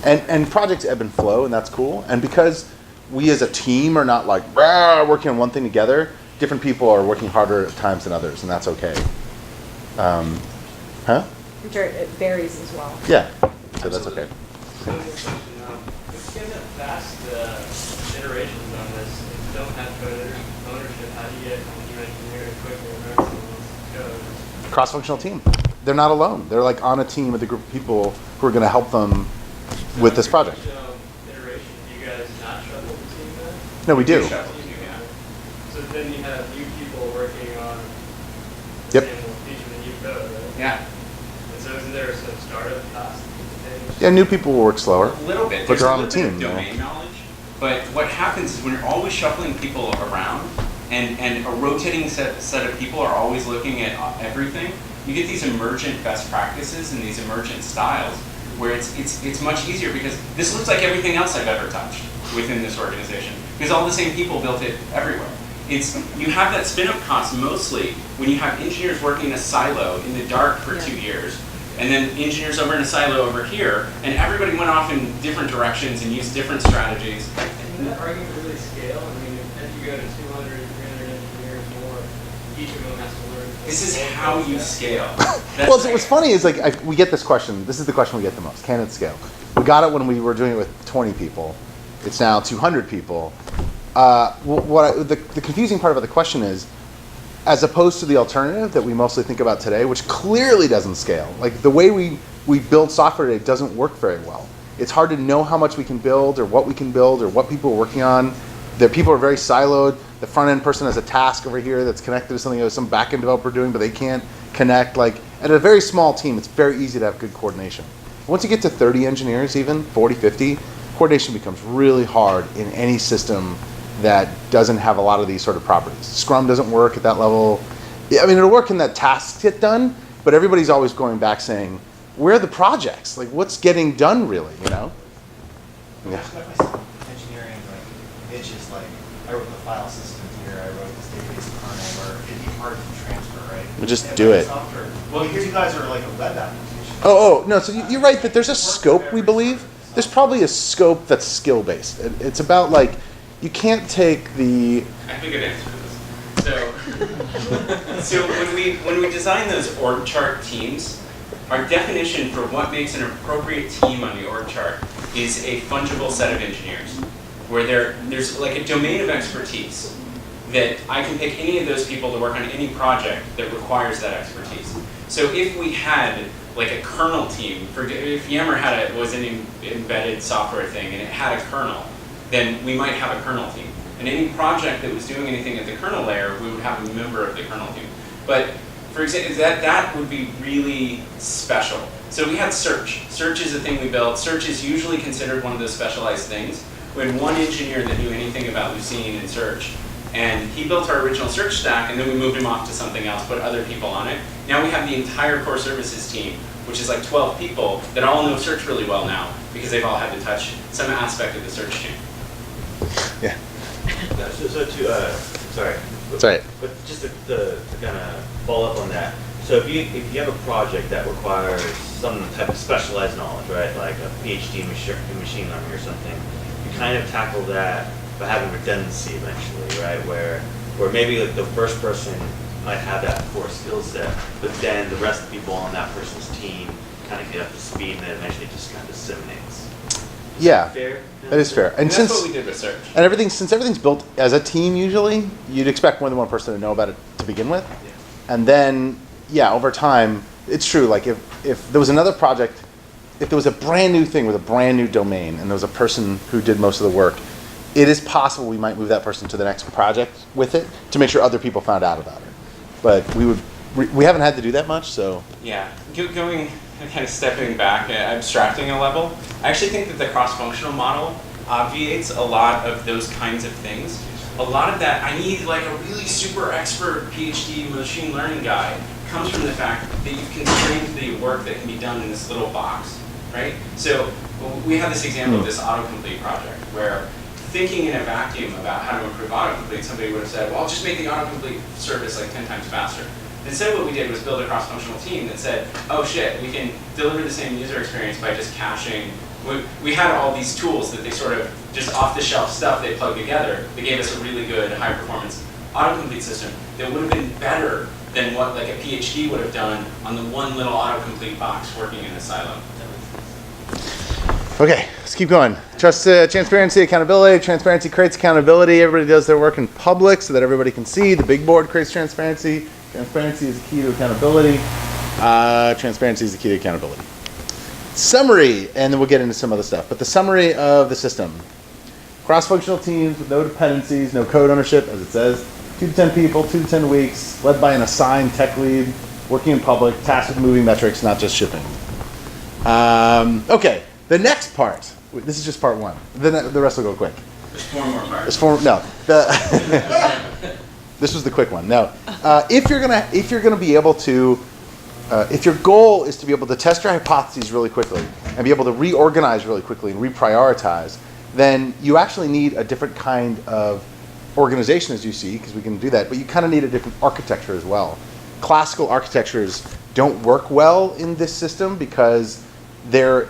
And projects ebb and flow, and that's cool. And because we as a team are not like working on one thing together, different people are working harder at times than others, and that's okay. I'm sure it varies as well. Yeah, so that's okay. If you have fast iterations on this, if you don't have code ownership, how do you get new engineering quickly and learn someone's code? Cross-functional team. They're not alone. They're like on a team with a group of people who are going to help them with this project. Iteration, do you guys not shuffle the team then? No, we do. So then you have new people working on Yep. the same feature than you code, right? Yeah. And so isn't there some startup cost? Yeah, new people will work slower. A little bit. But There's they're a on the little bit of team. domain knowledge. But what happens is when you're always shuffling people around, and a rotating set of people are always looking at everything, you get these emergent best practices and these emergent styles where it's much easier because this looks like everything else I've ever touched within this organization because all the same people built it everywhere. You have that spin-up cost mostly when you have engineers working in a silo in the dark for 2 years, and then engineers over in a silo over here, and everybody went off in different directions and used different strategies. And that argument really scale? I mean, as you go to 200, 300 engineers more, each of them has to learn. This is how you scale. Well, so what's funny is we get this question. This is the question we get the most. Can it scale? We got it when we were doing it with 20 people. It's now 200 people. The confusing part about the question is, as opposed to the alternative that we mostly think about today, which clearly doesn't scale. Like the way we build software today doesn't work very well. It's hard to know how much we can build or what we can build or what people are working on. The people are very siloed. The front end person has a task over here that's connected to something that some back end developer doing, but they can't connect. Like at a very small team, it's very easy to have good coordination. Once you get to 30 engineers, even 40, 50, coordination becomes really hard in any system that doesn't have a lot of these sort of properties. Scrum doesn't work at that level. I mean, it'll work in that tasks get done, but everybody's always going back saying, where are the projects? Like, what's getting done really, Yeah. Engineering, itches like, I wrote the file system here, I wrote this database kernel, where it'd be hard to transfer, right? Well, just do it. Software. Well, here you guys are like a web application. No, so you're right that there's a scope, we believe. There's probably a scope that's skill-based. It's about you can't take the... I have a good answer to this. So when we design those org chart teams, our definition for what makes an appropriate team on the org chart is a fungible set of engineers, where there's like a domain of expertise that I can pick any of those people to work on any project that requires that expertise. So if we had like a kernel team, if Yammer was an embedded software thing and it had a kernel, then we might have a kernel team. And any project that was doing anything at the kernel layer, we would have a member of the kernel team. But for example, that would be really special. So we had search. Search is a thing we built. Search is usually considered one of those specialized things. We had one engineer that knew anything about Lucene and search, and he built our original search stack, and then we moved him off to something else, put other people on it. Now we have the entire core services team, which is like 12 people that all know search really well now, because they've all had to touch some aspect of the search chain. Yeah. Sorry. That's right. But just to kind of follow up on that, so if you have a project that requires some type of specialized knowledge, right, like a PhD in machine learning or something, you kind of tackle that by having redundancy eventually, right, where maybe like the first person might have that core skill set, but then the rest of the people on that person's team kind of get up to speed, and then eventually it just kind of disseminates. Yeah, Fair? that is fair. And that's what we did with search. And since everything's built as a team usually, you'd expect more than one person to know about it to begin with. Yeah. And then, yeah, over time, it's true, like if there was another project, if there was a brand new thing with a brand new domain and there was a person who did most of the work, it is possible we might move that person to the next project with it to make sure other people found out about it. But we haven't had to do that much, so. Yeah, going kind of stepping back, abstracting a level, I actually think that the cross-functional model obviates a lot of those kinds of things. A lot of that, I need like a really super expert PhD machine learning guy, comes from the fact that you've constrained the work that can be done in this little box, right? So we had this example of this autocomplete project where thinking in a vacuum about how to improve autocomplete, somebody would have said, well, I'll just make the autocomplete service like 10 times faster. Instead, what we did was build a cross-functional team that said, oh shit, we can deliver the same user experience by just caching. We had all these tools that they sort of, just off-the-shelf stuff they plugged together that gave us a really good high-performance autocomplete system that would have been better than what like a PhD would have done on the one little autocomplete box working in a silo. Okay, let's keep going. Trust, transparency, accountability. Transparency creates accountability. Everybody does their work in public so that everybody can see. The big board creates transparency. Transparency is the key to accountability. Transparency is the key to accountability. Summary, and then we'll get into some other stuff. But the summary of the system. Cross-functional teams with no dependencies, no code ownership, as it says. 2 to 10 people, 2 to 10 weeks, led by an assigned tech lead, working in public, tasked with moving metrics, not just shipping. Okay. The next part, this is just part one. Then the rest will go quick. There's 4 more parts. There's 4. No, this was the quick one. No, if you're gonna be able to, if your goal is to be able to test your hypotheses really quickly and be able to reorganize really quickly and reprioritize, then you actually need a different kind of organization, as you see, because we can do that. But you kind of need a different architecture as well. Classical architectures don't work well in this system because they're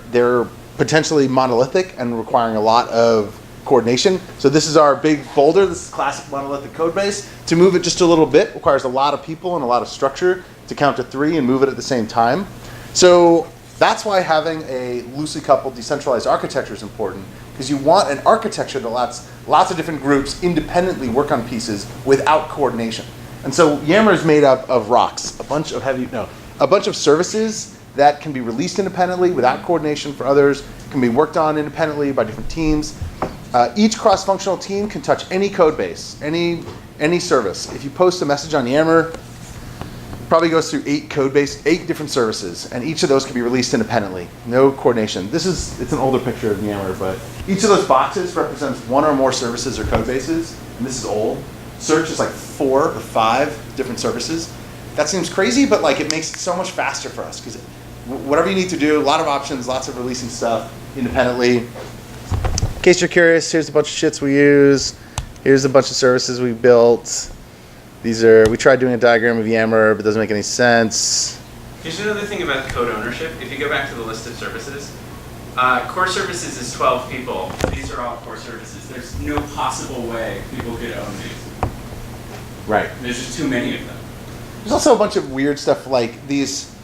potentially monolithic and requiring a lot of coordination. So this is our big folder. This is classic monolithic code base. To move it just a little bit requires a lot of people and a lot of structure to count to 3 and move it at the same time. So that's why having a loosely coupled decentralized architecture is important, because you want an architecture that lets lots of different groups independently work on pieces without coordination. And so Yammer is made up of rocks, a bunch of services that can be released independently without coordination for others, can be worked on independently by different teams. Each cross-functional team can touch any code base, any service. If you post a message on Yammer, it probably goes through 8 different services, and each of those can be released independently. No coordination. It's an older picture of Yammer, but each of those boxes represents 1 or more services or code bases, and this is old. Search is like 4 or 5 different services. That seems crazy, but like it makes it so much faster for us, because whatever you need to do, a lot of options, lots of releasing stuff independently. In case you're curious, here's a bunch of shits we use. Here's a bunch of services we built. We tried doing a diagram of Yammer, but it doesn't make any sense. Here's another thing about code ownership. If you go back to the list of services, core services is 12 people. These are all core services. There's no possible way people could own these. Right. There's just too many of them. There's also a bunch of weird stuff like these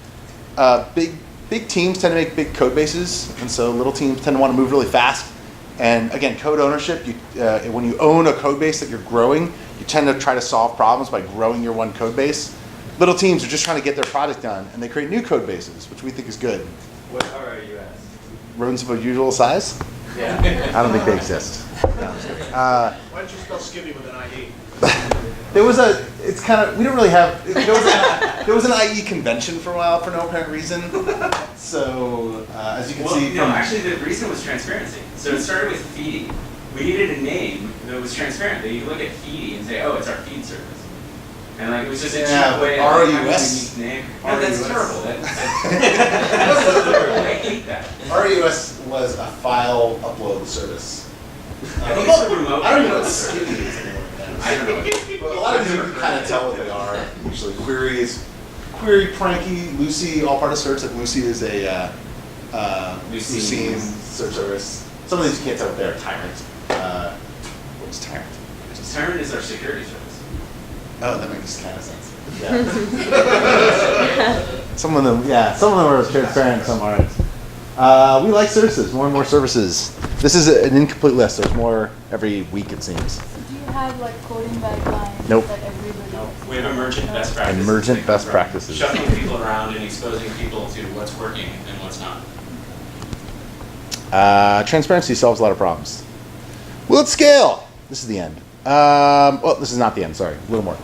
big teams tend to make big code bases, and so little teams tend to want to move really fast. And again, code ownership, when you own a code base that you're growing, you tend to try to solve problems by growing your one code base. Little teams are just trying to get their project done, and they create new code bases, which we think is good. What are you at? Rodents of unusual size? Yeah. I don't think they exist. No, I'm just kidding. Why don't you spell skivvy with an IE? There was a, it's kind of, we don't really have, there was an IE convention for a while for no apparent reason. So, as you can see no, from... actually the reason was transparency. So it started with feeding. We needed a name that was transparent, that you look at feeding and say, oh, it's our feed service. And like, it was just a cheap way of having a unique name. No, that's terrible. That's terrible. I hate that. RUS was a file upload service. I think it's a remote. I don't even know what skivvy is anymore. I don't know. But a lot of you can kind of tell what they are. Usually query, pranky, Lucy, all part of search. Like Lucy is a Lucene search service. Some of these you can't tell what they are. Tyrant. What was Tyrant? Tyrant is our security service. Oh, that makes kind of sense. Yeah. Some of them are transparent, some aren't. We like services, more and more services. This is an incomplete list. There's more every week, it seems. Do you have like coding guidelines Nope. that everybody? We have emergent best practices. Emergent best practices. Shuffling people around and exposing people to what's working and what's not. Transparency solves a lot of problems. Will it scale? This is the end. Well, this is not the end, sorry, a little more.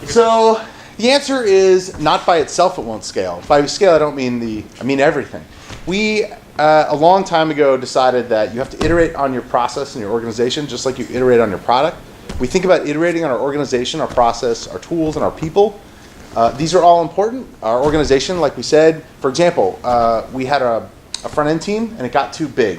So the answer is not by itself it won't scale. By scale, I mean everything. We, a long time ago, decided that you have to iterate on your process and your organization just like you iterate on your product. We think about iterating on our organization, our process, our tools, and our people. These are all important. Our organization, like we said, for example, we had a front-end team and it got too big.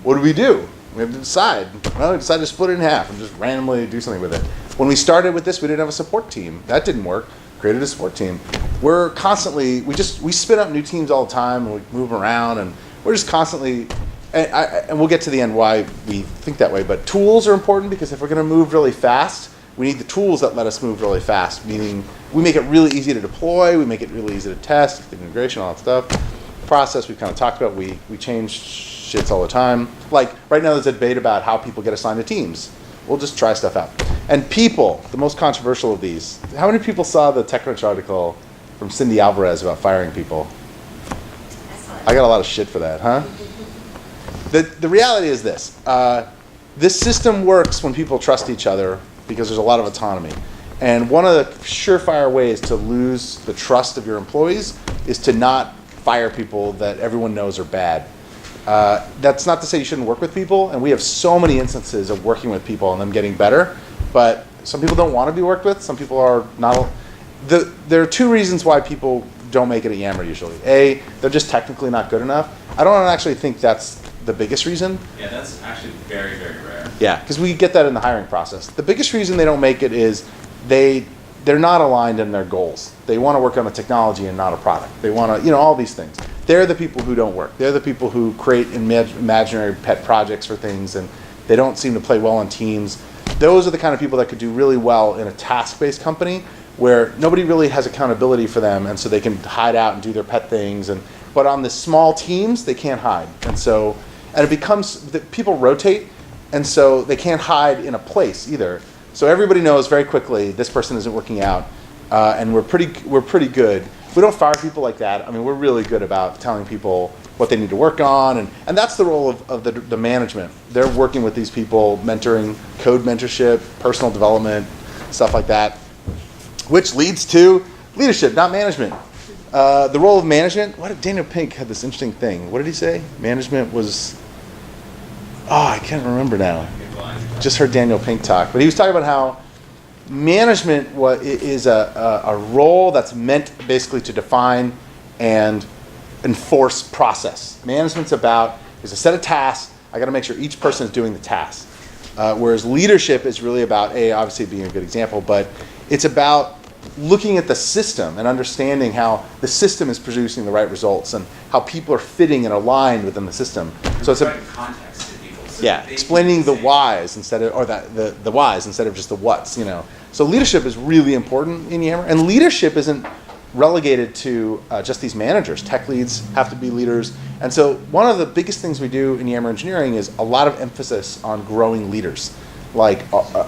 What do? We have to decide. Well, we decided to split it in half and just randomly do something with it. When we started with this, we didn't have a support team. That didn't work. Created a support team. We're constantly, we spin up new teams all the time and we move around and we're just constantly, and we'll get to the end why we think that way, but tools are important because if we're going to move really fast, we need the tools that let us move really fast, meaning we make it really easy to deploy, we make it really easy to test, the integration, all that stuff. Process we've kind of talked about, we change shits all the time. Like right now there's a debate about how people get assigned to teams. We'll just try stuff out. And people, the most controversial of these. How many people saw the TechCrunch article from Cindy Alvarez about firing people? I got a lot of shit for that, huh? The reality is this. This system works when people trust each other because there's a lot of autonomy. And one of the surefire ways to lose the trust of your employees is to not fire people that everyone knows are bad. That's not to say you shouldn't work with people, and we have so many instances of working with people and them getting better, but some people don't want to be worked with, some people are not. There are two reasons why people don't make it at Yammer usually. A, they're just technically not good enough. I don't actually think that's the biggest reason. Yeah, that's actually very, very rare. Yeah, because we get that in the hiring process. The biggest reason they don't make it is they're not aligned in their goals. They want to work on a technology and not a product. They want to, all these things. They're the people who don't work. They're the people who create imaginary pet projects for things, and they don't seem to play well in teams. Those are the kind of people that could do really well in a task-based company where nobody really has accountability for them, and so they can hide out and do their pet things. But on the small teams, they can't hide. And it becomes, people rotate, and so they can't hide in a place either. So everybody knows very quickly this person isn't working out, and we're pretty good. We don't fire people like that. I mean, we're really good about telling people what they need to work on, and that's the role of the management. They're working with these people, mentoring, code mentorship, personal development, stuff like that, which leads to leadership, not management. The role of management, Daniel Pink had this interesting thing. What did he say? Management was, I can't remember now. Just heard Daniel Pink talk, but he was talking about how management is a role that's meant basically to define and enforce process. Management's about, there's a set of tasks, I got to make sure each person is doing the task. Whereas leadership is really about, obviously being a good example, but it's about looking at the system and understanding how the system is producing the right results and how people are fitting and aligned within the system. So it's context to people. So explaining the whys instead of, or the whys instead of just the whats, So leadership is really important in Yammer, and leadership isn't relegated to just these managers. Tech leads have to be leaders. And so one of the biggest things we do in Yammer Engineering is a lot of emphasis on growing leaders. Like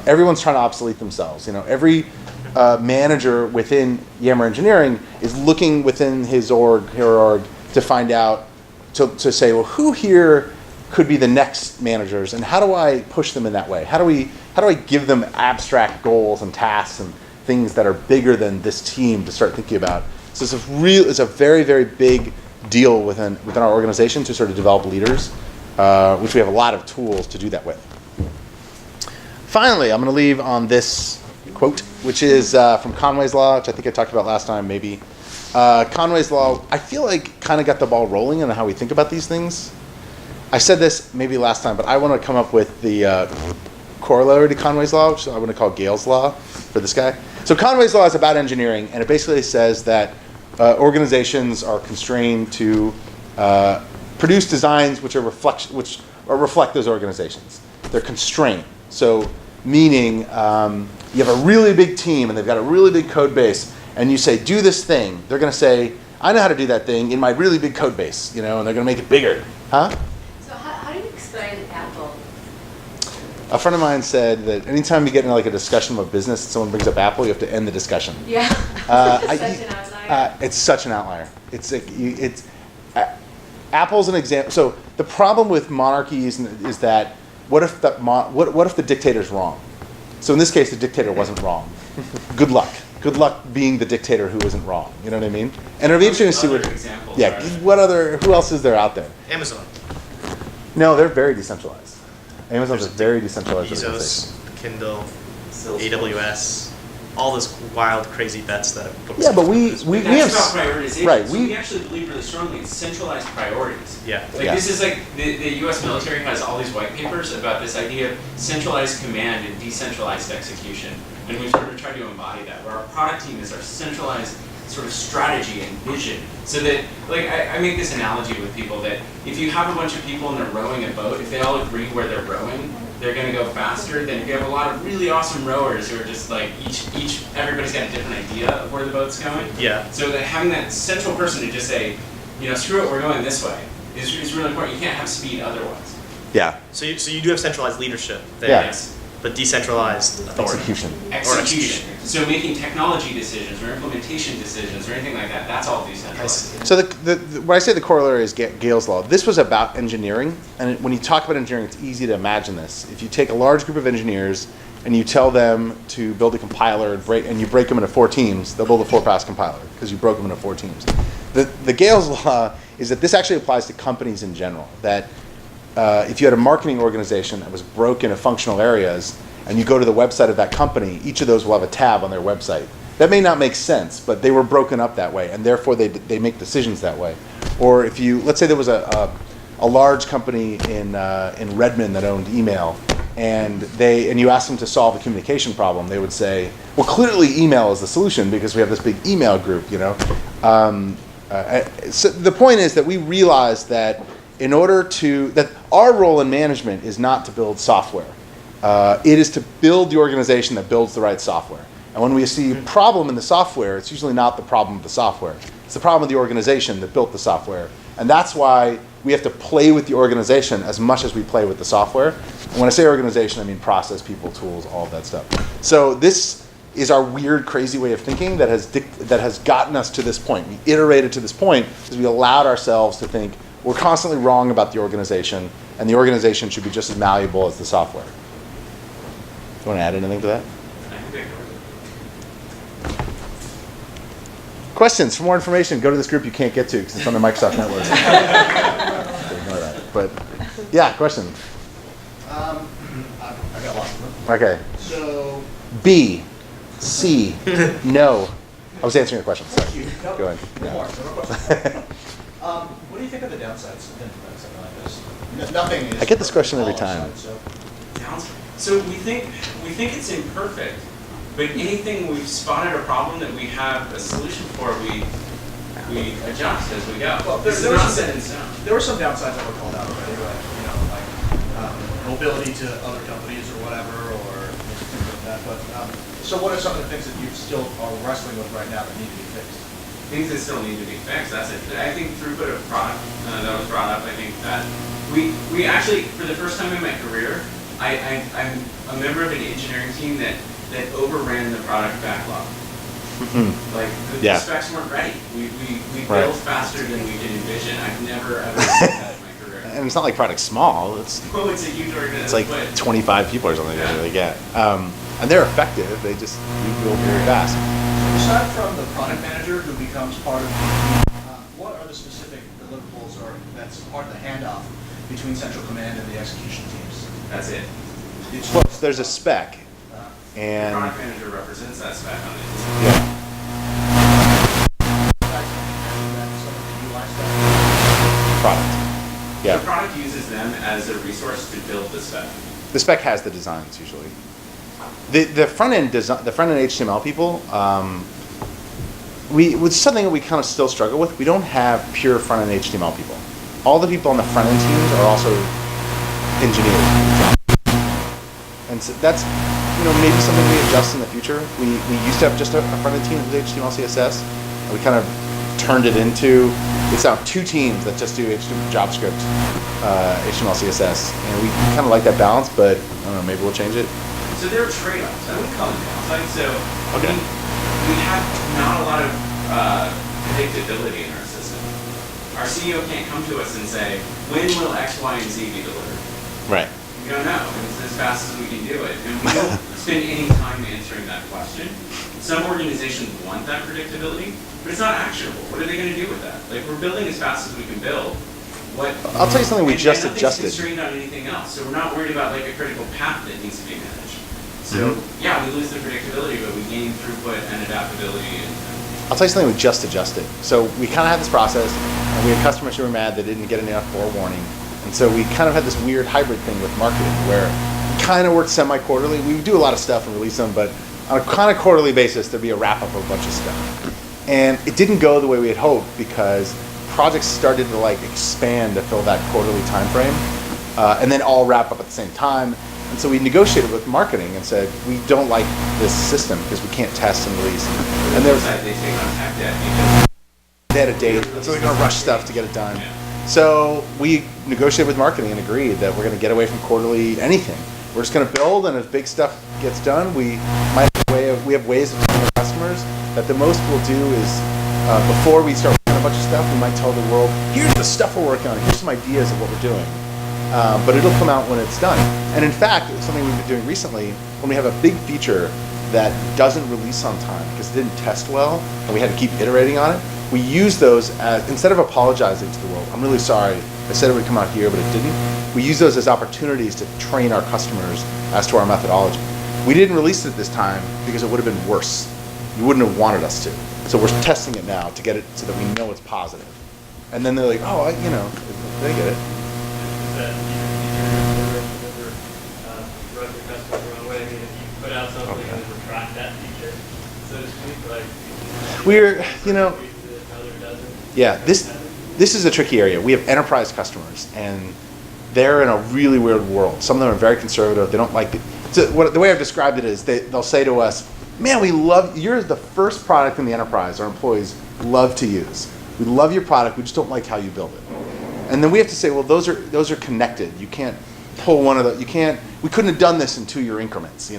everyone's trying to obsolete themselves. Every manager within Yammer Engineering is looking within his org, her org, to find out, to say, well, who here could be the next managers, and how do I push them in that way? How do I give them abstract goals and tasks and things that are bigger than this team to start thinking about? So it's a very, very big deal within our organization to sort of develop leaders, which we have a lot of tools to do that with. Finally, I'm going to leave on this quote, which is from Conway's Law, which I think I talked about last time, maybe. Conway's Law, I feel like kind of got the ball rolling on how we think about these things. I said this maybe last time, but I want to come up with the corollary to Conway's Law, which I want to call Gale's Law for this guy. So Conway's Law is about engineering, and it basically says that organizations are constrained to produce designs which reflect those organizations. They're constrained. So meaning you have a really big team and they've got a really big code base, and you say, do this thing. They're going to say, I know how to do that thing in my really big code base, and they're going to make it bigger. Huh? So how do you explain Apple? A friend of mine said that anytime you get into like a discussion of a business and someone brings up Apple, you have to end the discussion. Yeah. It's such an outlier. It's such an outlier. Apple's an example. So the problem with monarchies is that what if the dictator's wrong? So in this case, the dictator wasn't wrong. Good luck. Good luck being the dictator who isn't wrong. You know what I mean? And it'll be interesting to see who else is there out there? Amazon. No, they're very decentralized. Amazon's a very decentralized Bezos, organization. Kindle, AWS, all those wild, crazy bets that books. Yeah, but we That's have about prioritization. right. So we actually believe really strongly in centralized priorities. Yeah. This is like the U.S. military has all these white papers about this idea of centralized command and decentralized execution, and we've sort of tried to embody that, where our product team is our centralized sort of strategy and vision. So that, like, I make this analogy with people that if you have a bunch of people and they're rowing a boat, if they all agree where they're rowing, they're going to go faster than if you have a lot of really awesome rowers who are just like everybody's got a different idea of where the boat's going. Yeah. So that having that central person to just say, screw it, we're going this way, is really important. You can't have speed otherwise. Yeah. So you do have centralized leadership there, Yes. but decentralized authority. Execution. So making technology decisions or implementation decisions or anything like that, that's all decentralized. So when I say the corollary is Gale's Law, this was about engineering. And when you talk about engineering, it's easy to imagine this. If you take a large group of engineers and you tell them to build a compiler and you break them into 4 teams, they'll build a 4-pass compiler because you broke them into 4 teams. The Gale's Law is that this actually applies to companies in general. That if you had a marketing organization that was broke into functional areas, and you go to the website of that company, each of those will have a tab on their website. That may not make sense, but they were broken up that way, and therefore they make decisions that way. Or if let's say there was a large company in Redmond that owned email, and you asked them to solve a communication problem, they would say, well, clearly email is the solution because we have this big email group, So the point is that we realize that that our role in management is not to build software. It is to build the organization that builds the right software. And when we see a problem in the software, it's usually not the problem of the software. It's the problem of the organization that built the software. And that's why we have to play with the organization as much as we play with the software. And when I say organization, I mean process, people, tools, all of that stuff. So this is our weird, crazy way of thinking that has gotten us to this point. We iterated to this point because we allowed ourselves to think we're constantly wrong about the organization, and the organization should be just as malleable as the software. You want to add anything to that? Questions? For more information, go to this group you can't get to because it's on the Microsoft network. So ignore that. But yeah, question. I got lots of them. Okay. So B, C, no. I was answering your question. Sorry. Thank you. Nope. Go ahead. No more questions. What do you think of the downsides of implementing something like this? Nothing is. I get this question every time. So we think it's imperfect, but anything we've spotted a problem that we have a solution for, we adjust as we go. Well, This is not set in stone. There were some downsides that were called out already, like mobility to other companies or whatever, or things like that. But so, what are some of the things that you still are wrestling with right now that need to be fixed? Things that still need to be fixed. That's it. I think throughput of product that was brought up. I think that we actually, for the first time in my career, I'm a member of an engineering team that overran the product backlog. Like the specs weren't ready. We built faster than we could envision. I've never ever seen that in my career. and it's not like product's small. It's Oh, it's a huge organization. it's like 25 people or something that they get, and they're effective. They just move very fast. Aside from the product manager who becomes part of the team, what are the specific deliverables or that's part of the handoff between central command and the execution teams? That's it. Well, there's a spec, The and product manager represents that spec on it. yeah, product. Yeah, The product uses them as a resource to build the spec. the spec has the designs usually. The front end design, the front end HTML people, it's something that we kind of still struggle with. We don't have pure front end HTML people. All the people on the front end teams are also engineers, and so that's maybe something we adjust in the future. We used to have just a front end team that did HTML CSS, and we kind of turned it into it's now 2 teams that just do JavaScript, HTML CSS, and we kind of like that balance. But I don't know, maybe we'll change it. So there are trade-offs. I wouldn't call them downsides. So Okay. we have not a lot of predictability in our system. Our CEO can't come to us and say, when will X, Y, and Z be delivered? Right. We don't know. It's as fast as we can do it. And we don't spend any time answering that question. Some organizations want that predictability, but it's not actionable. What are they going to do with that? Like, we're building as fast as we can build. I'll tell you something we just nothing's adjusted. constrained on anything else. So we're not worried about like a critical path that needs to be managed. So yeah, we lose the predictability, but we gain throughput and adaptability. I'll tell you something we just adjusted. So we kind of had this process, and we had customers who were mad they didn't get enough forewarning. And so we kind of had this weird hybrid thing with marketing where it kind of worked semi-quarterly. We would do a lot of stuff and release them, but on a kind of quarterly basis, there'd be a wrap-up of a bunch of stuff. And it didn't go the way we had hoped because projects started to like expand to fill that quarterly time frame, and then all wrap up at the same time. And so we negotiated with marketing and said, we don't like this system because we can't test and release. And there was, they take on tech debt because they had a date, so they're going to rush stuff to get it done. So we negotiated with marketing and agreed that we're going to get away from quarterly anything. We're just going to build, and as big stuff gets done, we have ways of telling our customers that the most we'll do is before we start working on a bunch of stuff, we might tell the world, here's the stuff we're working on, here's some ideas of what we're doing. But it'll come out when it's done. And in fact, it's something we've been doing recently, when we have a big feature that doesn't release on time because it didn't test well, and we had to keep iterating on it, we use those as, instead of apologizing to the world, I'm really sorry, I said it would come out here, but it didn't, we use those as opportunities to train our customers as to our methodology. We didn't release it this time because it would have been worse. You wouldn't have wanted us to. So we're testing it now to get it so that we know it's positive. And then they're like, oh, they get it. Is that easier to run your customer the wrong way? I mean, if you put out something and then retract that feature, so to speak, like yeah, this is a tricky area. We have enterprise customers, and they're in a really weird world. Some of them are very conservative. They don't like it. So the way I've described it is they'll say to us, man, you're the first product in the enterprise our employees love to use. We love your product, we just don't like how you build it. And then we have to say, well, those are connected. You can't pull one of we couldn't have done this in 2-year increments,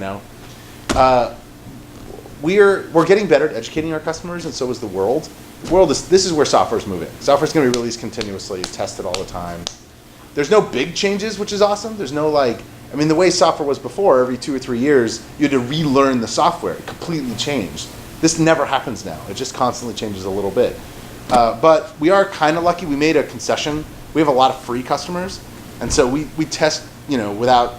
We're getting better at educating our customers, and so is the world. This is where software is moving. Software is going to be released continuously, tested all the time. There's no big changes, which is awesome. There's no the way software was before, every 2 or 3 years, you had to relearn the software. It completely changed. This never happens now. It just constantly changes a little bit. But we are kind of lucky. We made a concession. We have a lot of free customers, and so we test, without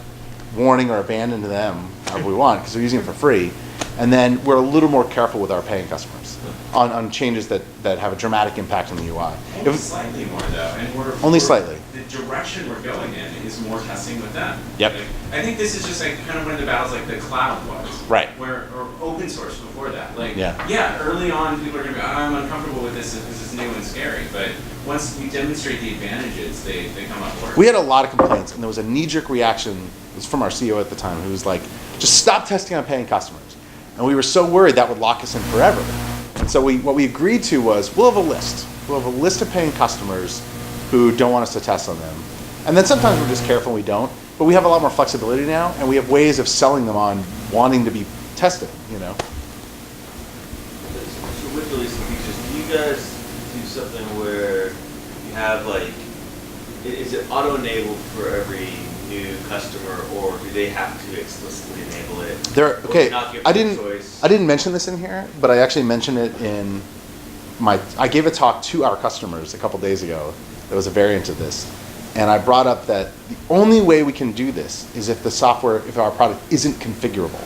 warning or abandon to them however we want, because we're using it for free. And then we're a little more careful with our paying customers on changes that have a dramatic impact on the UI. Only slightly more though, and only slightly. The direction we're going in is more testing with them. Yep. I think this is just kind of one of the battles like the cloud was. Right. Or open source before that. Yeah, early on people are going to be, I'm uncomfortable with this is new and scary. But once we demonstrate the advantages, they come up work. We had a lot of complaints, and there was a knee-jerk reaction. It was from our CEO at the time, who was like, just stop testing on paying customers. And we were so worried that would lock us in forever. And so what we agreed to was, we'll have a list. We'll have a list of paying customers who don't want us to test on them. And then sometimes we're just careful and we don't. But we have a lot more flexibility now, and we have ways of selling them on wanting to be tested, So with releasing features, do you guys do something where you have is it auto-enabled for every new customer, or do they have to explicitly enable it? There, Or okay, not give I them didn't, choice? I didn't mention this in here, but I actually mentioned it in I gave a talk to our customers a couple days ago that was a variant of this. And I brought up that the only way we can do this is if the software, if our product isn't configurable.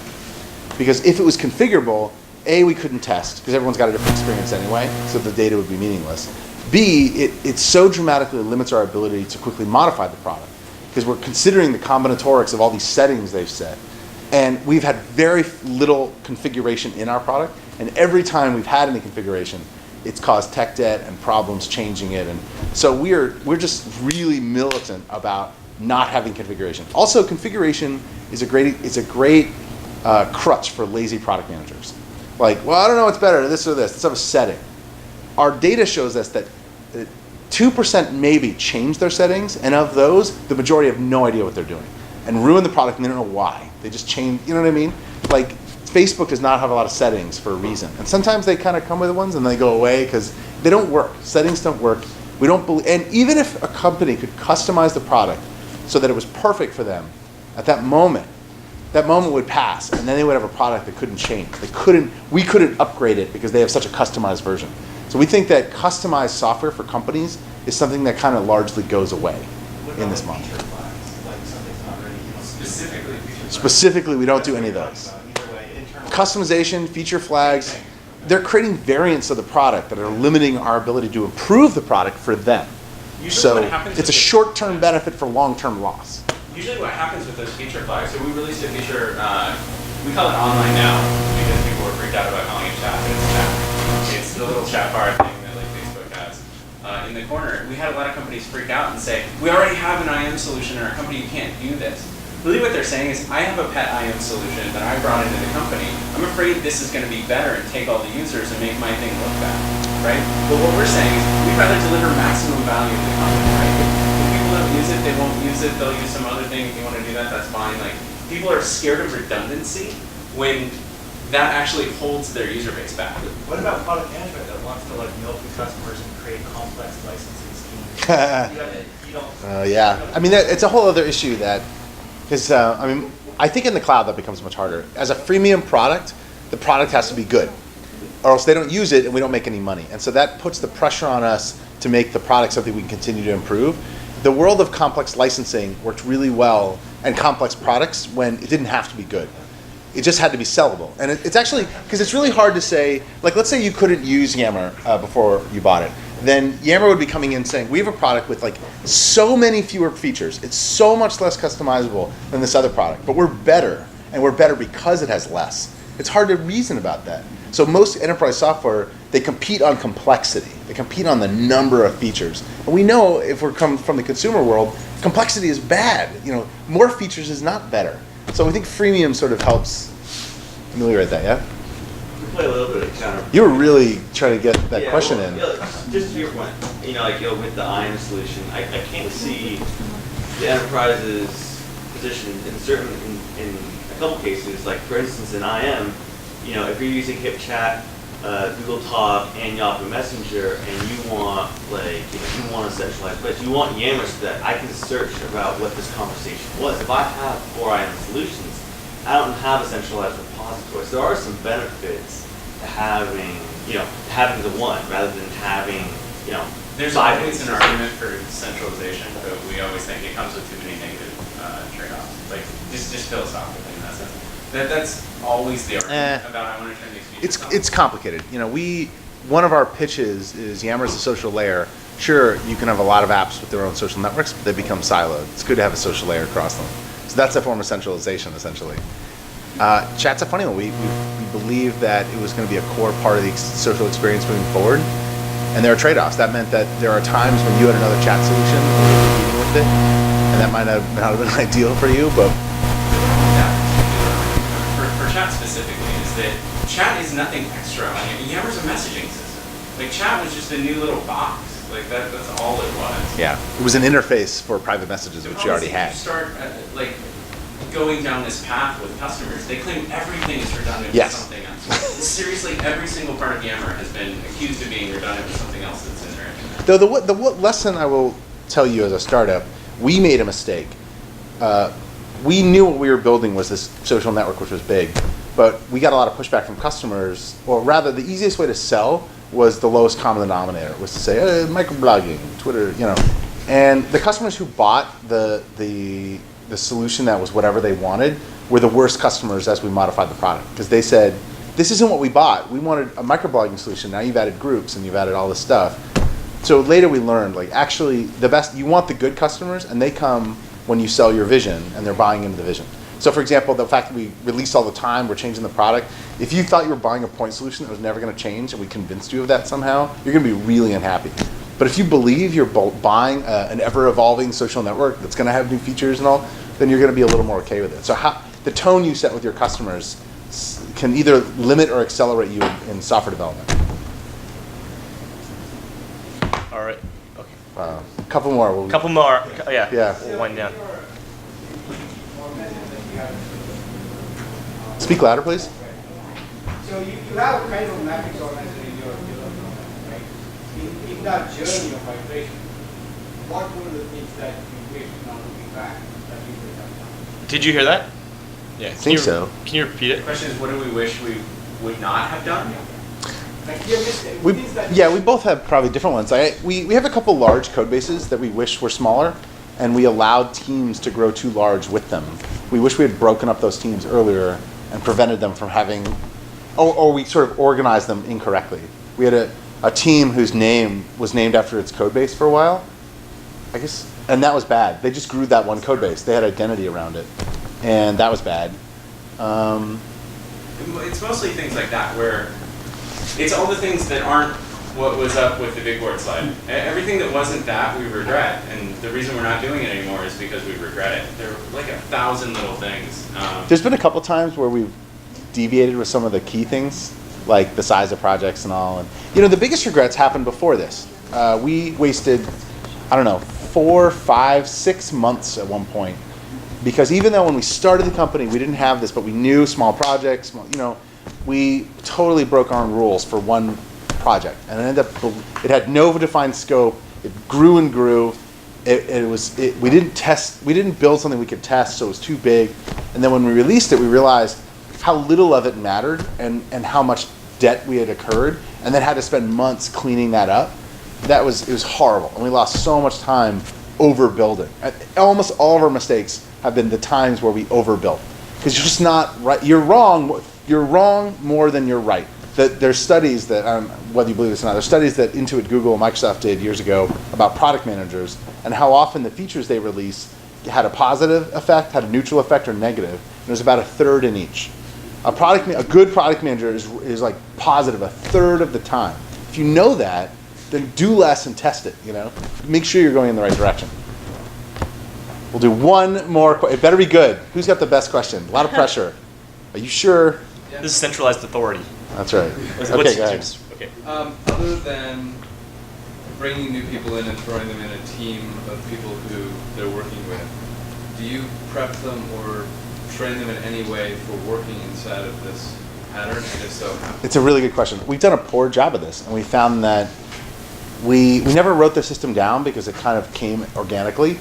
Because if it was configurable, A, we couldn't test, because everyone's got a different experience anyway, so the data would be meaningless. B, it so dramatically limits our ability to quickly modify the product, because we're considering the combinatorics of all these settings they've set. And we've had very little configuration in our product, and every time we've had any configuration, it's caused tech debt and problems changing it. And so we're just really militant about not having configuration. Also, configuration is a great crutch for lazy product managers. Like, well, I don't know what's better, this or this. Let's have a setting. Our data shows us that 2% maybe change their settings, and of those, the majority have no idea what they're doing and ruin the product, and they don't know why. They just change, you know what I mean? Like, Facebook does not have a lot of settings for a reason. And sometimes they kind of come with ones and they go away because they don't work. Settings don't work. We don't believe, and even if a company could customize the product so that it was perfect for them, at that moment would pass, and then they would have a product that couldn't change. We couldn't upgrade it because they have such a customized version. So we think that customized software for companies is something that kind of largely goes away in this model. Specifically, we don't do any of those. Customization, feature flags, they're creating variants of the product that are limiting our ability to improve the product for them. Usually what happens It's a with short-term benefit for long-term loss. Usually what happens with those feature flags, so we released a feature, we call it online now, because people were freaked out about calling it chat, but it's chat. It's the little chat bar thing that like Facebook has. In the corner, we had a lot of companies freak out and say, we already have an IM solution in our company, you can't do this. Really what they're saying is, I have a pet IM solution that I brought into the company. I'm afraid this is going to be better and take all the users and make my thing look bad, right? But what we're saying is, we'd rather deliver maximum value to the company, right? If people don't use it, they won't use it, they'll use some other thing. If you want to do that, that's fine. Like, people are scared of redundancy when that actually holds their user base back. What about product management that wants to like milk the customers and create complex licensing schemes? Yeah, I mean, it's a whole other issue that, because I mean, I think in the cloud that becomes much harder. As a freemium product, the product has to be good, or else they don't use it and we don't make any money. And so that puts the pressure on us to make the product something we can continue to improve. The world of complex licensing worked really well, and complex products, when it didn't have to be good. It just had to be sellable. And it's actually, because it's really hard to say, like, let's say you couldn't use Yammer before you bought it. Then Yammer would be coming in saying, we have a product with like so many fewer features. It's so much less customizable than this other product, but we're better, and we're better because it has less. It's hard to reason about that. So most enterprise software, they compete on complexity. They compete on the number of features. And we know, if we're coming from the consumer world, complexity is bad. You know, more features is not better. So we think freemium sort of helps ameliorate that, yeah? We play a little bit of counter. You were really trying to get that question well, in. Just to your point, with the IM solution, I can't see the enterprise's position in a couple cases. Like, for instance, in IM, if you're using HipChat, Google Talk, and Yahoo Messenger, and you want you want a centralized place, you want Yammers so that I can search about what this conversation was. If I have 4 IM solutions, I don't have a centralized repository. So there are some benefits to having the one rather than having There's always an argument for centralization, but we always think it comes with too many negative trade-offs. Like, just philosophically in that sense. That's always the argument about I want to turn these features on. It's complicated. One of our pitches is Yammers a social layer. Sure, you can have a lot of apps with their own social networks, but they become siloed. It's good to have a social layer across them. So that's a form of centralization, essentially. Chat's a funny one. We believe that it was going to be a core part of the social experience moving forward, and there are trade-offs. That meant that there are times when you had another chat solution and you were competing with it, and that might not have been ideal for you, but for chat specifically, is that chat is nothing extra. Yammer's a messaging system. Like, chat was just a new little box. Like, that's all it was. Yeah, it was an interface for private messages, which you already had. You start going down this path with customers. They claim everything is redundant with something else. Seriously, every single part of Yammer has been accused of being redundant with something else that's in there. Though the lesson I will tell you as a startup, we made a mistake. We knew what we were building was this social network, which was big, but we got a lot of pushback from customers, or rather the easiest way to sell was the lowest common denominator, was to say, microblogging, Twitter, and the customers who bought the solution that was whatever they wanted were the worst customers as we modified the product, because they said, this isn't what we bought. We wanted a microblogging solution. Now you've added groups and you've added all this stuff. So later we learned, like, actually the best, you want the good customers, and they come when you sell your vision and they're buying into the vision. So for example, the fact that we release all the time, we're changing the product. If you thought you were buying a point solution that was never going to change and we convinced you of that somehow, you're going to be really unhappy. But if you believe you're buying an ever-evolving social network that's going to have new features and all, then you're going to be a little more okay with it. So the tone you set with your customers can either limit or accelerate you in software development. All right. Okay. A couple more. Couple more. Yeah. Yeah. We'll wind down. Speak louder, please. So you have kind of matrix organizer in your development, right? In that journey of migration, what were the things that you wish, now looking back, that you would have done? Did you hear that? Yeah. I think so. Can you repeat it? The question is, what do we wish we would not have done? Like your mistake, We things that both have probably different ones. We have a couple large code bases that we wish were smaller, and we allowed teams to grow too large with them. We wish we had broken up those teams earlier and prevented them from having, or we sort of organized them incorrectly. We had a team whose name was named after its code base for a while, I guess, and that was bad. They just grew that one code base. They had identity around it, and that was bad. It's mostly things like that where it's all the things that aren't what was up with the big board slide. Everything that wasn't that we regret, and the reason we're not doing it anymore is because we regret it. There are like 1,000 little things. There's been a couple times where we've deviated with some of the key things, like the size of projects and all. And the biggest regrets happened before this. We wasted, 4, 5, 6 months at one point, because even though when we started the company we didn't have this, but we knew small projects, we totally broke our own rules for one project, and it had no defined scope. It grew and grew. We didn't build something we could test, so it was too big. And then when we released it, we realized how little of it mattered and how much debt we had incurred, and then had to spend months cleaning that up. It was horrible, and we lost so much time overbuilding. Almost all of our mistakes have been the times where we overbuilt, because you're just not right. You're wrong. You're wrong more than you're right. There's studies that, whether you believe this or not, there's studies that Intuit, Google, and Microsoft did years ago about product managers and how often the features they release had a positive effect, had a neutral effect, or negative. And there's about a third in each. A good product manager is like positive a third of the time. If you know that, then do less and test it. Make sure you're going in the right direction. We'll do one more. It better be good. Who's got the best question? A lot of pressure. Are you sure? This is centralized authority. That's right. What's Okay, go ahead. Okay. Other than bringing new people in and throwing them in a team of people who they're working with, do you prep them or train them in any way for working inside of this pattern? And if so, how? It's a really good question. We've done a poor job of this, and we found that we never wrote the system down because it kind of came organically.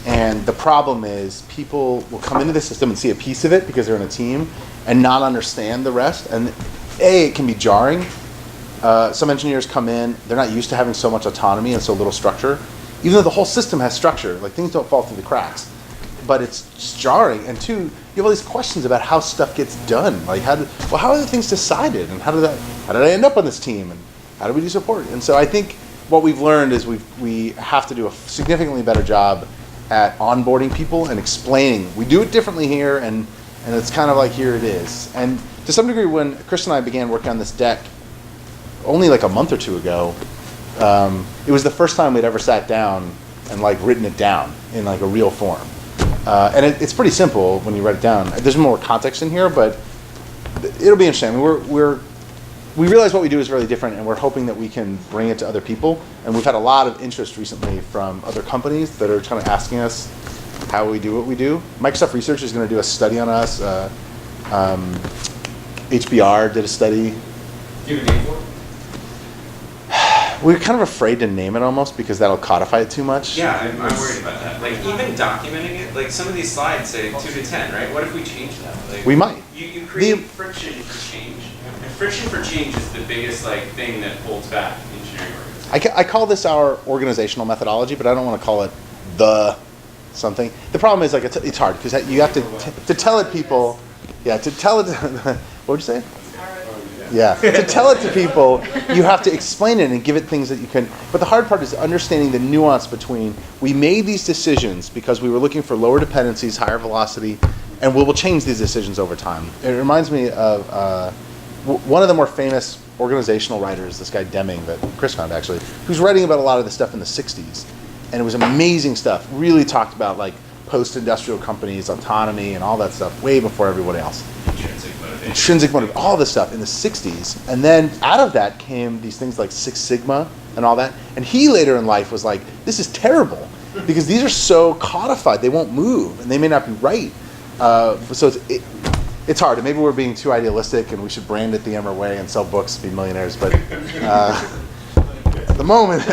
And the problem is people will come into the system and see a piece of it because they're in a team and not understand the rest. And it can be jarring. Some engineers come in, they're not used to having so much autonomy and so little structure, even though the whole system has structure. Like, things don't fall through the cracks. But it's just jarring. And two, you have all these questions about how stuff gets done. Like, how are the things decided? And how did I end up on this team? And how do we do support? And so I think what we've learned is we have to do a significantly better job at onboarding people and explaining. We do it differently here, and it's kind of like, here it is. And to some degree, when Chris and I began working on this deck, only like a month or two ago, it was the first time we'd ever sat down and like written it down in like a real form. And it's pretty simple when you write it down. There's more context in here, but it'll be interesting. I mean, we realize what we do is really different, and we're hoping that we can bring it to other people. And we've had a lot of interest recently from other companies that are kind of asking us how we do what we do. Microsoft Research is going to do a study on us. HBR did a study. Do you have a name for it? we're kind of afraid to name it almost because that'll codify it too much. Yeah, I'm worried about that. Like even documenting it, like some of these slides say 2 to 10, right? What if we change that? Like, We might. You create friction for change. And friction for change is the biggest like thing that holds back engineering organizations. I call this our organizational methodology, but I don't want to call it the something. The problem is like it's hard because you have to tell it people. Yeah, to tell it. What would you say? Yeah, to tell it to people, you have to explain it and give it things that you can. But the hard part is understanding the nuance between we made these decisions because we were looking for lower dependencies, higher velocity, and we will change these decisions over time. It reminds me of one of the more famous organizational writers, this guy Deming that Chris found actually, who's writing about a lot of this stuff in the 60s. And it was amazing stuff, really talked about like post-industrial companies, autonomy, and all that stuff way before everybody else. Intrinsic motive, all this stuff in the 60s. And then out of that came these things like Six Sigma and all that. And he later in life was like, this is terrible because these are so codified, they won't move and they may not be right. So it's hard. And maybe we're being too idealistic and we should brand it the Yammer way and sell books and be millionaires. But at the moment,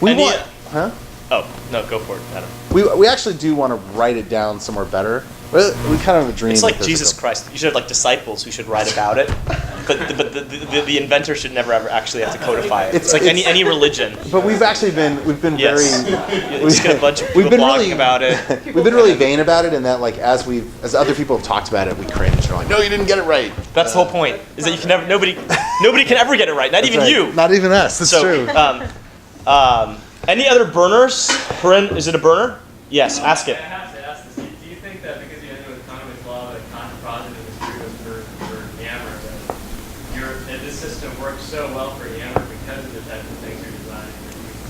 we want, huh? Oh, no, go for it, Adam. We actually do want to write it down somewhere better. We kind of have a dream. It's like that there's Jesus Christ. You should have like disciples who should write about it, but the inventor should never ever actually have to codify it. It's like any religion. But we've been Yes. very. Just get a bunch of people blogging about it. We've been really vain about it in that like as other people have talked about it, we cringe and are like, no, you didn't get it right. That's the whole point. Is that you can never nobody can ever get it right. Not That's even right. you. Not even us. That's true. Any other burners? Is it a burner? Yes. Ask it. I have to ask this. Do you think that because you ended with economist law, that contra-positive is true for Yammer, that this system works so well for Yammer because of the type of things you're designing?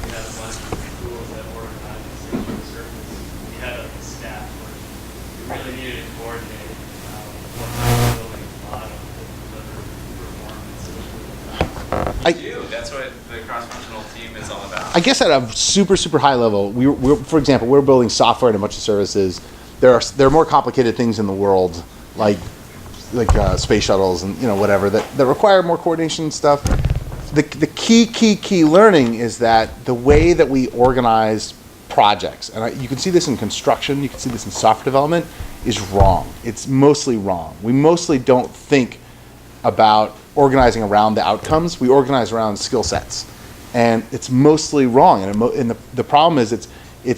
You have a bunch of tools that organize things on the surface. You had a staff where you really needed to coordinate what kind of building model to deliver performance. You do. That's what the cross-functional team is all about. I guess at a super high level, for example, we're building software and a bunch of services. There are more complicated things in the world, like space shuttles and whatever that require more coordination and stuff. The key learning is that the way that we organize projects, and you can see this in construction, you can see this in software development, is wrong. It's mostly wrong. We mostly don't think about organizing around the outcomes. We organize around skill sets. And it's mostly wrong. And the problem is it's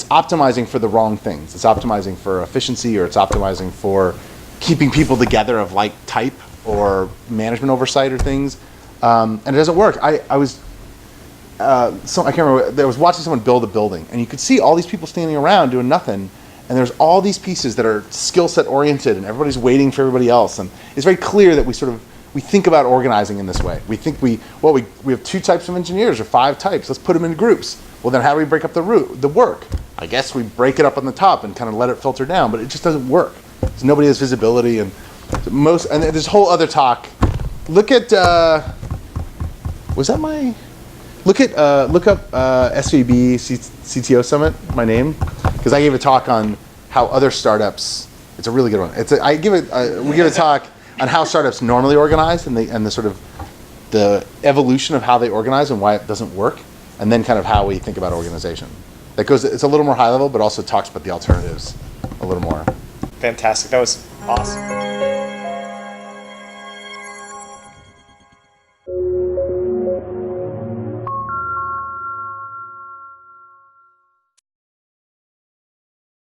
optimizing for the wrong things. It's optimizing for efficiency, or it's optimizing for keeping people together of like type or management oversight or things. And it doesn't work. I can't remember, I was watching someone build a building, and you could see all these people standing around doing nothing, and there's all these pieces that are skill set oriented, and everybody's waiting for everybody else. And it's very clear that we think about organizing in this way. We think we have 2 types of engineers or 5 types. Let's put them in groups. Well, then how do we break up the work? I guess we break it up on the top and kind of let it filter down, but it just doesn't work. Because nobody has visibility, and there's whole other talk. Look at look up SVB CTO Summit, my name, because I gave a talk on how other startups. It's a really good one. We give a talk on how startups normally organize and the sort of the evolution of how they organize and why it doesn't work, and then kind of how we think about organization. It's a little more high level, but also talks about the alternatives a little more. Fantastic. That was awesome.